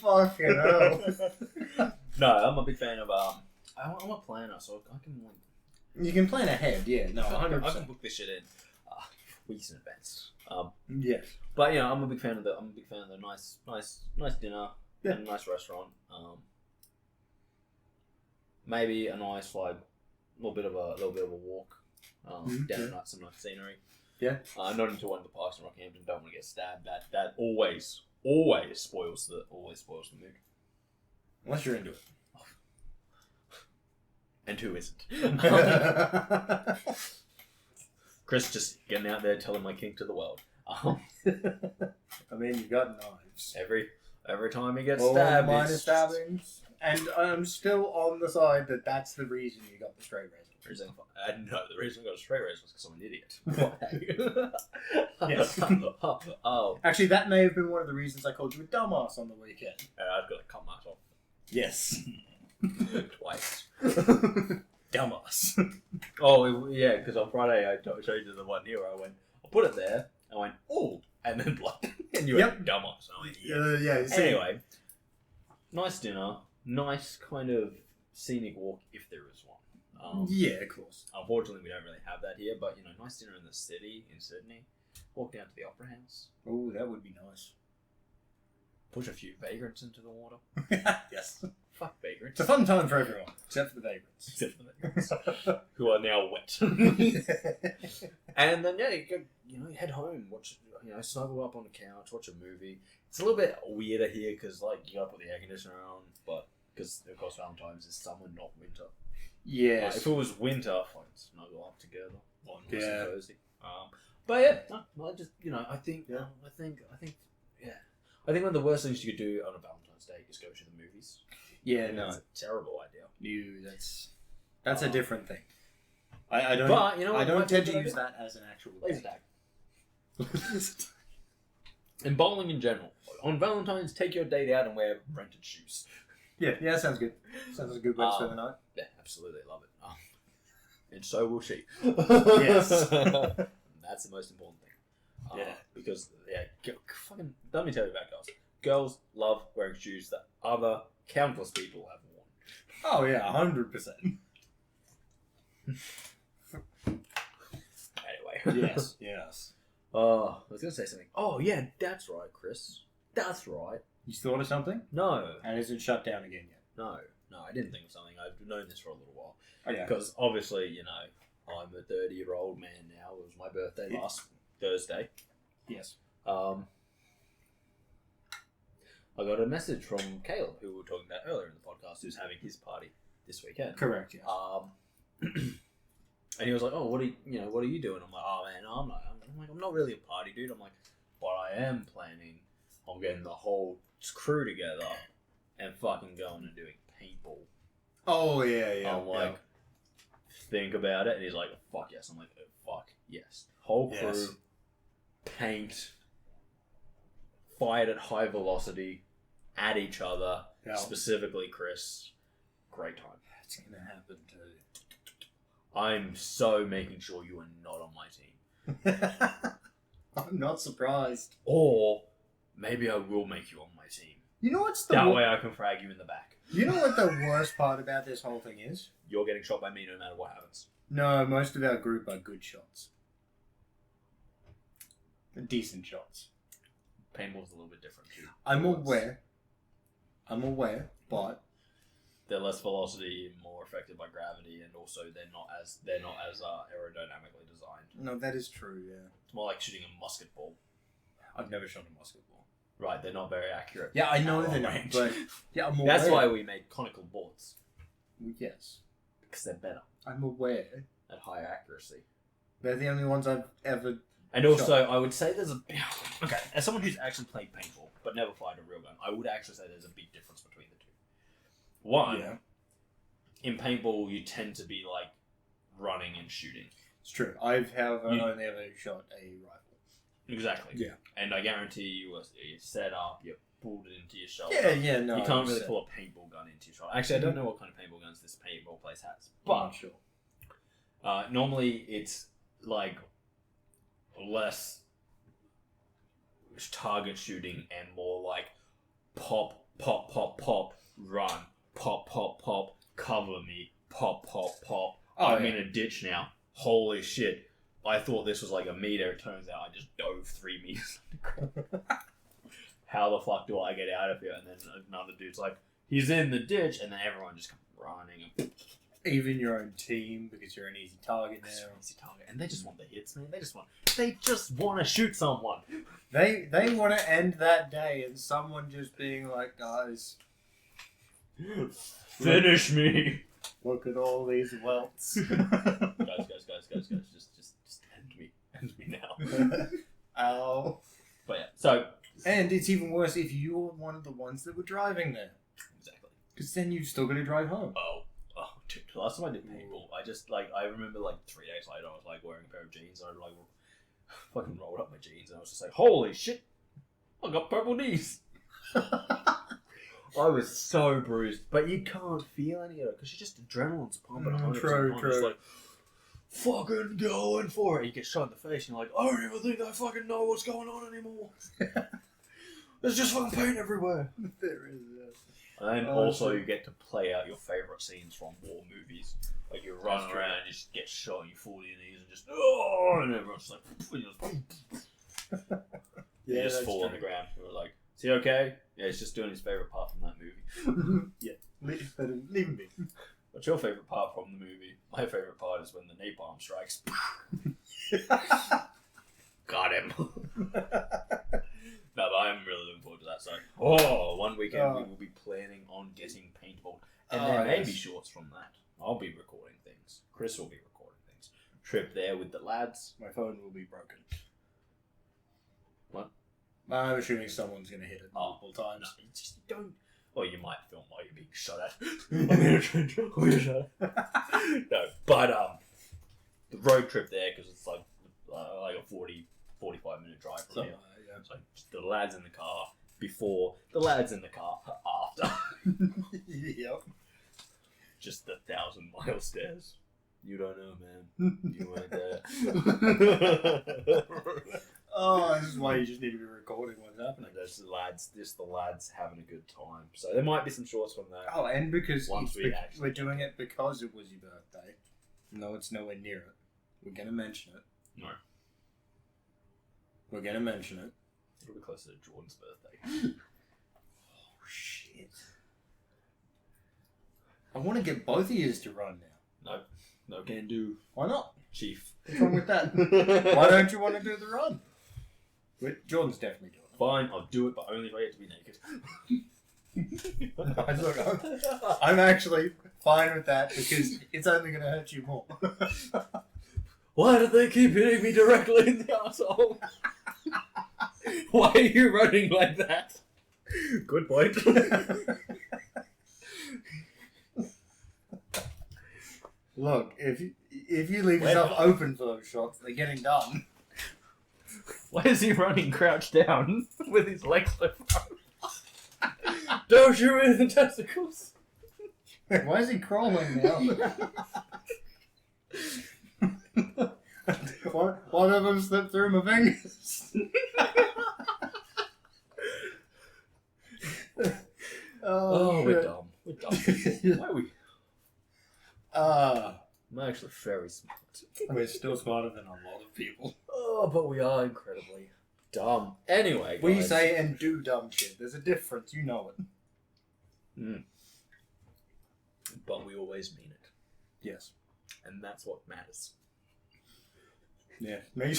B: Fucking hell.
A: No, I'm a big fan of I'm a planner, so I can
B: You can plan ahead, yeah. No, 100%.
A: I can book this shit in weeks in advance.
B: Yes.
A: But you know, I'm a big fan of the nice dinner and a nice restaurant. Maybe a nice little bit of a walk. Down at some nice scenery.
B: Yeah.
A: Not into one of the parks in Rockhampton. Don't want to get stabbed. That always spoils the mood.
B: Unless you're into it.
A: And who isn't? Chris just getting out there telling my kink to the world.
B: I mean, you got knives.
A: Every time he gets
B: all
A: stabbed,
B: mine is stabbings. And I'm still on the side that that's the reason you got the straight razor.
A: No, the reason I got a straight razor was because I'm an idiot.
B: Yes.
A: Oh.
B: Actually, that may have been one of the reasons I called you a dumbass on the weekend.
A: I've got to cut mine off.
B: Yes.
A: Twice.
B: Dumbass.
A: Oh, yeah, because on Friday I showed you the one here where I went, I'll put it there, I went, oh, and then blood. And you went, dumbass. I went,
B: yeah.
A: Anyway, nice dinner, nice kind of scenic walk if there is one.
B: Yeah, of course.
A: Unfortunately, we don't really have that here, but, you know, nice dinner in the city, in Sydney. Walk down to the Opera House.
B: Oh, that would be nice.
A: Push a few vagrants into the water.
B: Yes.
A: Fuck vagrants.
B: It's a fun time for everyone, except for the vagrants.
A: Except for the vagrants. Who are now wet. And then, yeah, you head home, watch, snuggle up on the couch, watch a movie. It's a little bit weirder here because, you gotta put the air conditioner on, but because, of course, Valentines is summer, not winter.
B: Yes.
A: If it was winter, fine, snuggle up together, nice and cozy. But yeah, no, I just I think one of the worst things you could do on a Valentine's Day is go to the movies.
B: Yeah, no,
A: it's a terrible idea.
B: That's a different thing. I don't.
A: But I
B: don't tend to use that as an actual
A: laser tag. And bowling in general. On Valentine's, take your date out and wear rented shoes.
B: Yeah, sounds good. Sounds like a good way to spend the night.
A: Yeah, absolutely love it. And so will she.
B: Yes.
A: That's the most important thing. Because, fucking, let me tell you about girls. Girls love wearing shoes that other countless people have worn.
B: Oh, yeah, 100%.
A: Anyway.
B: Yes.
A: Oh, I was going to say something. Oh, yeah, that's right, Chris. That's right.
B: You thought of something?
A: No.
B: And is it shut down again yet?
A: No, I didn't think of something. I've known this for a little while.
B: Oh, yeah.
A: Because obviously, I'm a 30-year-old man now. It was my birthday last Thursday.
B: Yes.
A: I got a message from Caleb, who we were talking about earlier in the podcast, who's having his party this weekend.
B: Correct, yes.
A: And he was like, "Oh, what are you doing?" I'm like, "Oh man, I'm not really a party dude." I'm like, "But I am planning on getting the whole crew together and fucking going and doing paintball."
B: Oh yeah.
A: I'm like, think about it, and he's like, "Fuck yes." I'm like, oh, "Fuck yes." Whole crew, paint, fired at high velocity, at each other, specifically Kris. Great time.
B: It's gonna happen too.
A: I'm so making sure you are not on my team.
B: I'm not surprised.
A: Or maybe I will make you on my team.
B: You know what's
A: that way I can frag you in the back.
B: You know what the worst part about this whole thing is?
A: You're getting shot by me no matter what happens.
B: No, most of our group are good shots. Decent shots.
A: Paintball's a little bit different too.
B: I'm aware, but
A: they're less velocity, more affected by gravity, and also they're not as aerodynamically designed.
B: No, that is true. Yeah,
A: it's more like shooting a musket ball.
B: I've never shot a musket ball.
A: Right, they're not very accurate.
B: Yeah, I know they're not, but yeah, I'm aware.
A: That's why we made conical boards.
B: Yes,
A: because they're better.
B: I'm aware.
A: At higher accuracy.
B: They're the only ones I've ever.
A: And also, I would say there's a okay. As someone who's actually played paintball but never fired a real gun, I would actually say there's a big difference between the two. One, in paintball, you tend to be like running and shooting.
B: It's true. I've only ever shot a rifle.
A: Exactly.
B: Yeah.
A: And I guarantee you set up, you pulled it into your shoulder.
B: Yeah, no.
A: You can't really pull a paintball gun into your shoulder. Actually, I don't know what kind of paintball guns this paintball place has, but
B: sure.
A: Normally it's like less target shooting and more like pop, pop, pop, pop, run, pop, pop, pop, cover me, pop, pop, pop. I'm in a ditch now. Holy shit. I thought this was like a meter. It turns out I just dove 3 meters. How the fuck do I get out of here? And then another dude's like, he's in the ditch, and then everyone just comes running. And
B: even your own team, because you're an easy target now.
A: And they just want the hits, man. They just want to shoot someone.
B: They want to end that day, and someone just being like, guys,
A: finish me.
B: Look at all these welts.
A: guys, just end me now.
B: Ow.
A: But yeah, so.
B: And it's even worse if you're one of the ones that were driving there.
A: Exactly.
B: Because then you've still got to drive home.
A: Oh, dude, last time I did paintball, I remember like 3 days later, I was like wearing a pair of jeans, and I like fucking rolled up my jeans, and I was just like, holy shit, I got purple knees. I was so bruised, but you can't feel any of it because you're just adrenaline's pumping 100%.
B: True.
A: Just like fucking going for it. You get shot in the face, and you're like, I don't even think I fucking know what's going on anymore. There's just fucking paint everywhere.
B: There is.
A: And also, you get to play out your favourite scenes from war movies. Like, you run around and you just get shot and you fall to your knees and just, and everyone's just like, you just fall on the ground. You're like, is he okay? Yeah, he's just doing his favourite part from that movie.
B: Yeah, leave him be.
A: What's your favourite part from the movie? My favourite part is when the napalm strikes. Got him. No, but I'm really looking forward to that. So, one weekend we will be planning on getting paintball. And there may be shorts from that. I'll be recording things. Kris will be recording things. Trip there with the lads.
B: My phone will be broken.
A: What?
B: I'm assuming someone's going to hit it multiple times.
A: No, you just don't. Well, you might film while you're being shot at. I'm in a trench. I'm being shot at. No, but the road trip there, because it's like a 45-minute drive from here. So just the lads in the car before, the lads in the car after.
B: Yep.
A: Just the 1,000-mile stairs. You don't know, man. You weren't there.
B: This is why you just need to be recording what's happening.
A: There's the lads having a good time. So there might be some shorts from that.
B: Oh, and because we're doing it because it was your birthday. No, it's nowhere near it. We're going to mention it.
A: No.
B: We're going to mention it.
A: It'll be closer to Jordan's birthday.
B: Oh, shit. I want to get both of yous to run now.
A: No can do.
B: Why not?
A: Chief.
B: What's wrong with that? Why don't you want to do the run? Jordan's definitely doing it.
A: Fine, I'll do it, but only if I get to be naked.
B: Look, I'm actually fine with that because it's only going to hurt you more.
A: Why do they keep hitting me directly in the asshole? Why are you running like that? Good point.
B: Look, if you leave yourself open for those shots, they're getting done.
A: Why is he running crouched down with his legs so far? Don't shoot me in the testicles.
B: Why is he crawling now? One of them slipped through my fingers.
A: We're dumb. We're dumb. Why are we? I'm actually very smart.
B: We're still smarter than a lot of people.
A: Oh, but we are incredibly dumb. Anyway, guys.
B: We say and do dumb shit. There's a difference. You know it.
A: But we always mean it.
B: Yes.
A: And that's what matters.
B: Yeah.
A: We're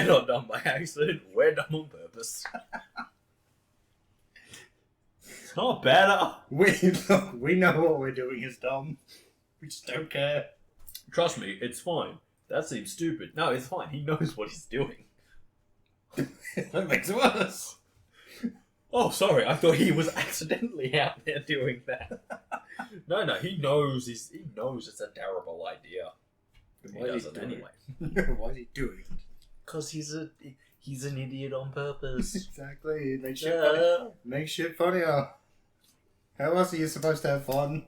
A: not dumb by accident. We're dumb on purpose. It's not better.
B: We know what we're doing is dumb. We just don't care.
A: Trust me, it's fine. That seems stupid. No, it's fine. He knows what he's doing.
B: That makes it worse.
A: Oh, sorry. I thought he was accidentally out there doing that. No, he knows. He knows it's a terrible idea. He does it anyway.
B: Why is he doing it?
A: Because he's an idiot on purpose.
B: Exactly. It makes shit funnier. How else are you supposed to have fun?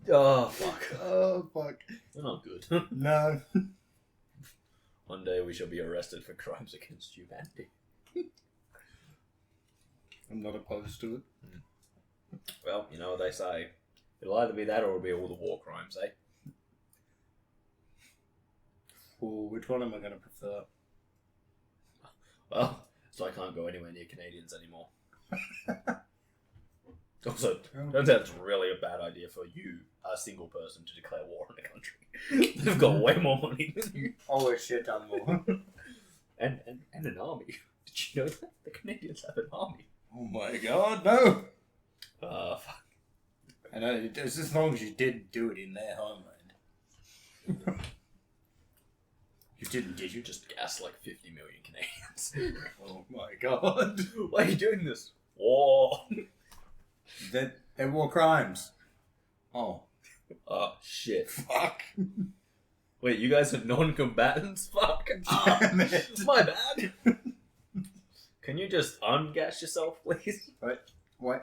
A: Oh, fuck.
B: Oh, fuck.
A: They're not good.
B: No.
A: One day we shall be arrested for crimes against humanity.
B: I'm not opposed to it.
A: Well, you know what they say. It'll either be that or it'll be all the war crimes, eh?
B: Well, which one am I going to prefer?
A: Well, so I can't go anywhere near Canadians anymore. Also, turns out it's really a bad idea for you, a single person, to declare war on a country. They've got way more money than you.
B: Oh, shit, done more.
A: and an army. Did you know that? The Canadians have an army.
B: Oh my god, no!
A: Fuck.
B: I know, it's as long as you didn't do it in their homeland. You didn't, did you?
A: Just gas like 50 million Canadians.
B: Oh my god.
A: Why are you doing this? War.
B: They're war crimes. Oh.
A: Oh, shit.
B: Fuck.
A: Wait, you guys are non-combatants? Fuck.
B: Damn it.
A: My bad. Can you just ungas yourself, please?
B: Wait.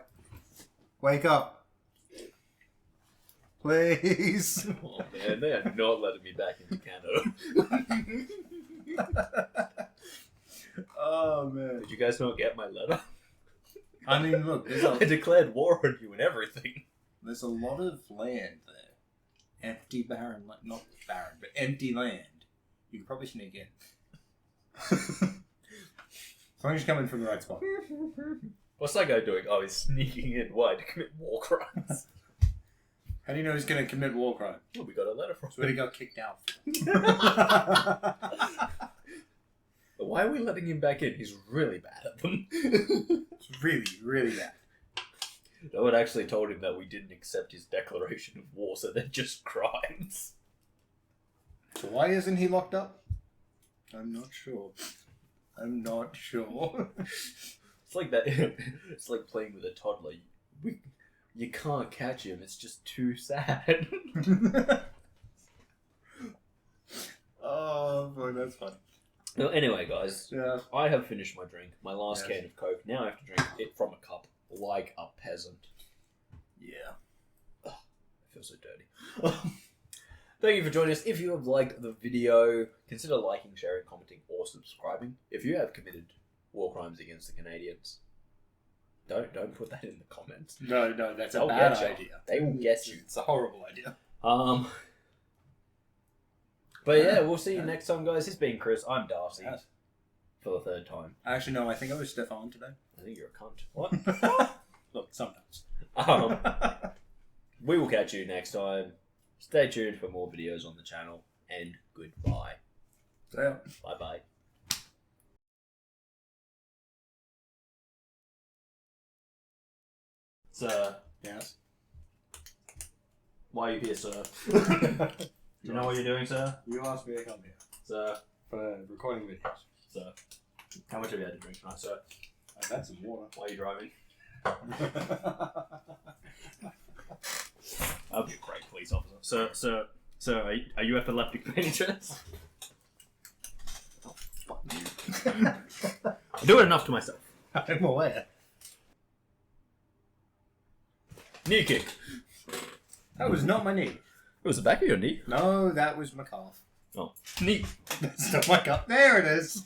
B: Wake up. Please.
A: Oh man, they are not letting me back into Canada.
B: Oh man.
A: Did you guys not get my letter?
B: I mean, look,
A: I declared war on you and everything.
B: There's a lot of land there. Empty, barren, not barren, but empty land. You could probably sneak in. As long as you're coming from the right spot.
A: What's that guy doing? Oh, he's sneaking in. Why? To commit war crimes.
B: How do you know he's going to commit war crime?
A: Oh, we got a letter from him.
B: That's where he got kicked out.
A: Why are we letting him back in? He's really bad at them.
B: It's really, really bad.
A: No one actually told him that we didn't accept his declaration of war, so they're just crimes.
B: So why isn't he locked up? I'm not sure.
A: It's like that. It's like playing with a toddler. You can't catch him. It's just too sad.
B: Oh, boy, that's fun.
A: Well, anyway, guys.
B: Yeah.
A: I have finished my drink. My last can of Coke. Now I have to drink it from a cup, like a peasant.
B: Yeah.
A: Ugh, I feel so dirty. Thank you for joining us. If you have liked the video, consider liking, sharing, commenting, or subscribing. If you have committed war crimes against the Canadians, don't put that in the comments.
B: No, that's a bad idea.
A: They will get you.
B: It's a horrible idea.
A: But yeah, we'll see you next time, guys. It's been Kris. I'm Darcy.
B: Yes.
A: For the third time.
B: Actually, no, I think I was Stefan today.
A: I think you're a cunt. What?
B: Look, sometimes.
A: We will catch you next time. Stay tuned for more videos on the channel. And goodbye.
B: Yeah.
A: Bye-bye. Sir.
B: Yes.
A: Why are you here, sir? Do you know what you're doing, sir?
B: You asked me to come here.
A: Sir.
B: For recording videos.
A: Sir. How much have you had to drink tonight, sir?
B: I've had some water.
A: Why are you driving? I'll be a great police officer. Sir, are you epileptic by any chance? Oh, fuck you. I do it enough to myself.
B: I'm aware.
A: Knee kick.
B: That was not my knee.
A: It was the back of your knee.
B: No, that was my calf.
A: Oh, knee.
B: That's not my calf. There it is.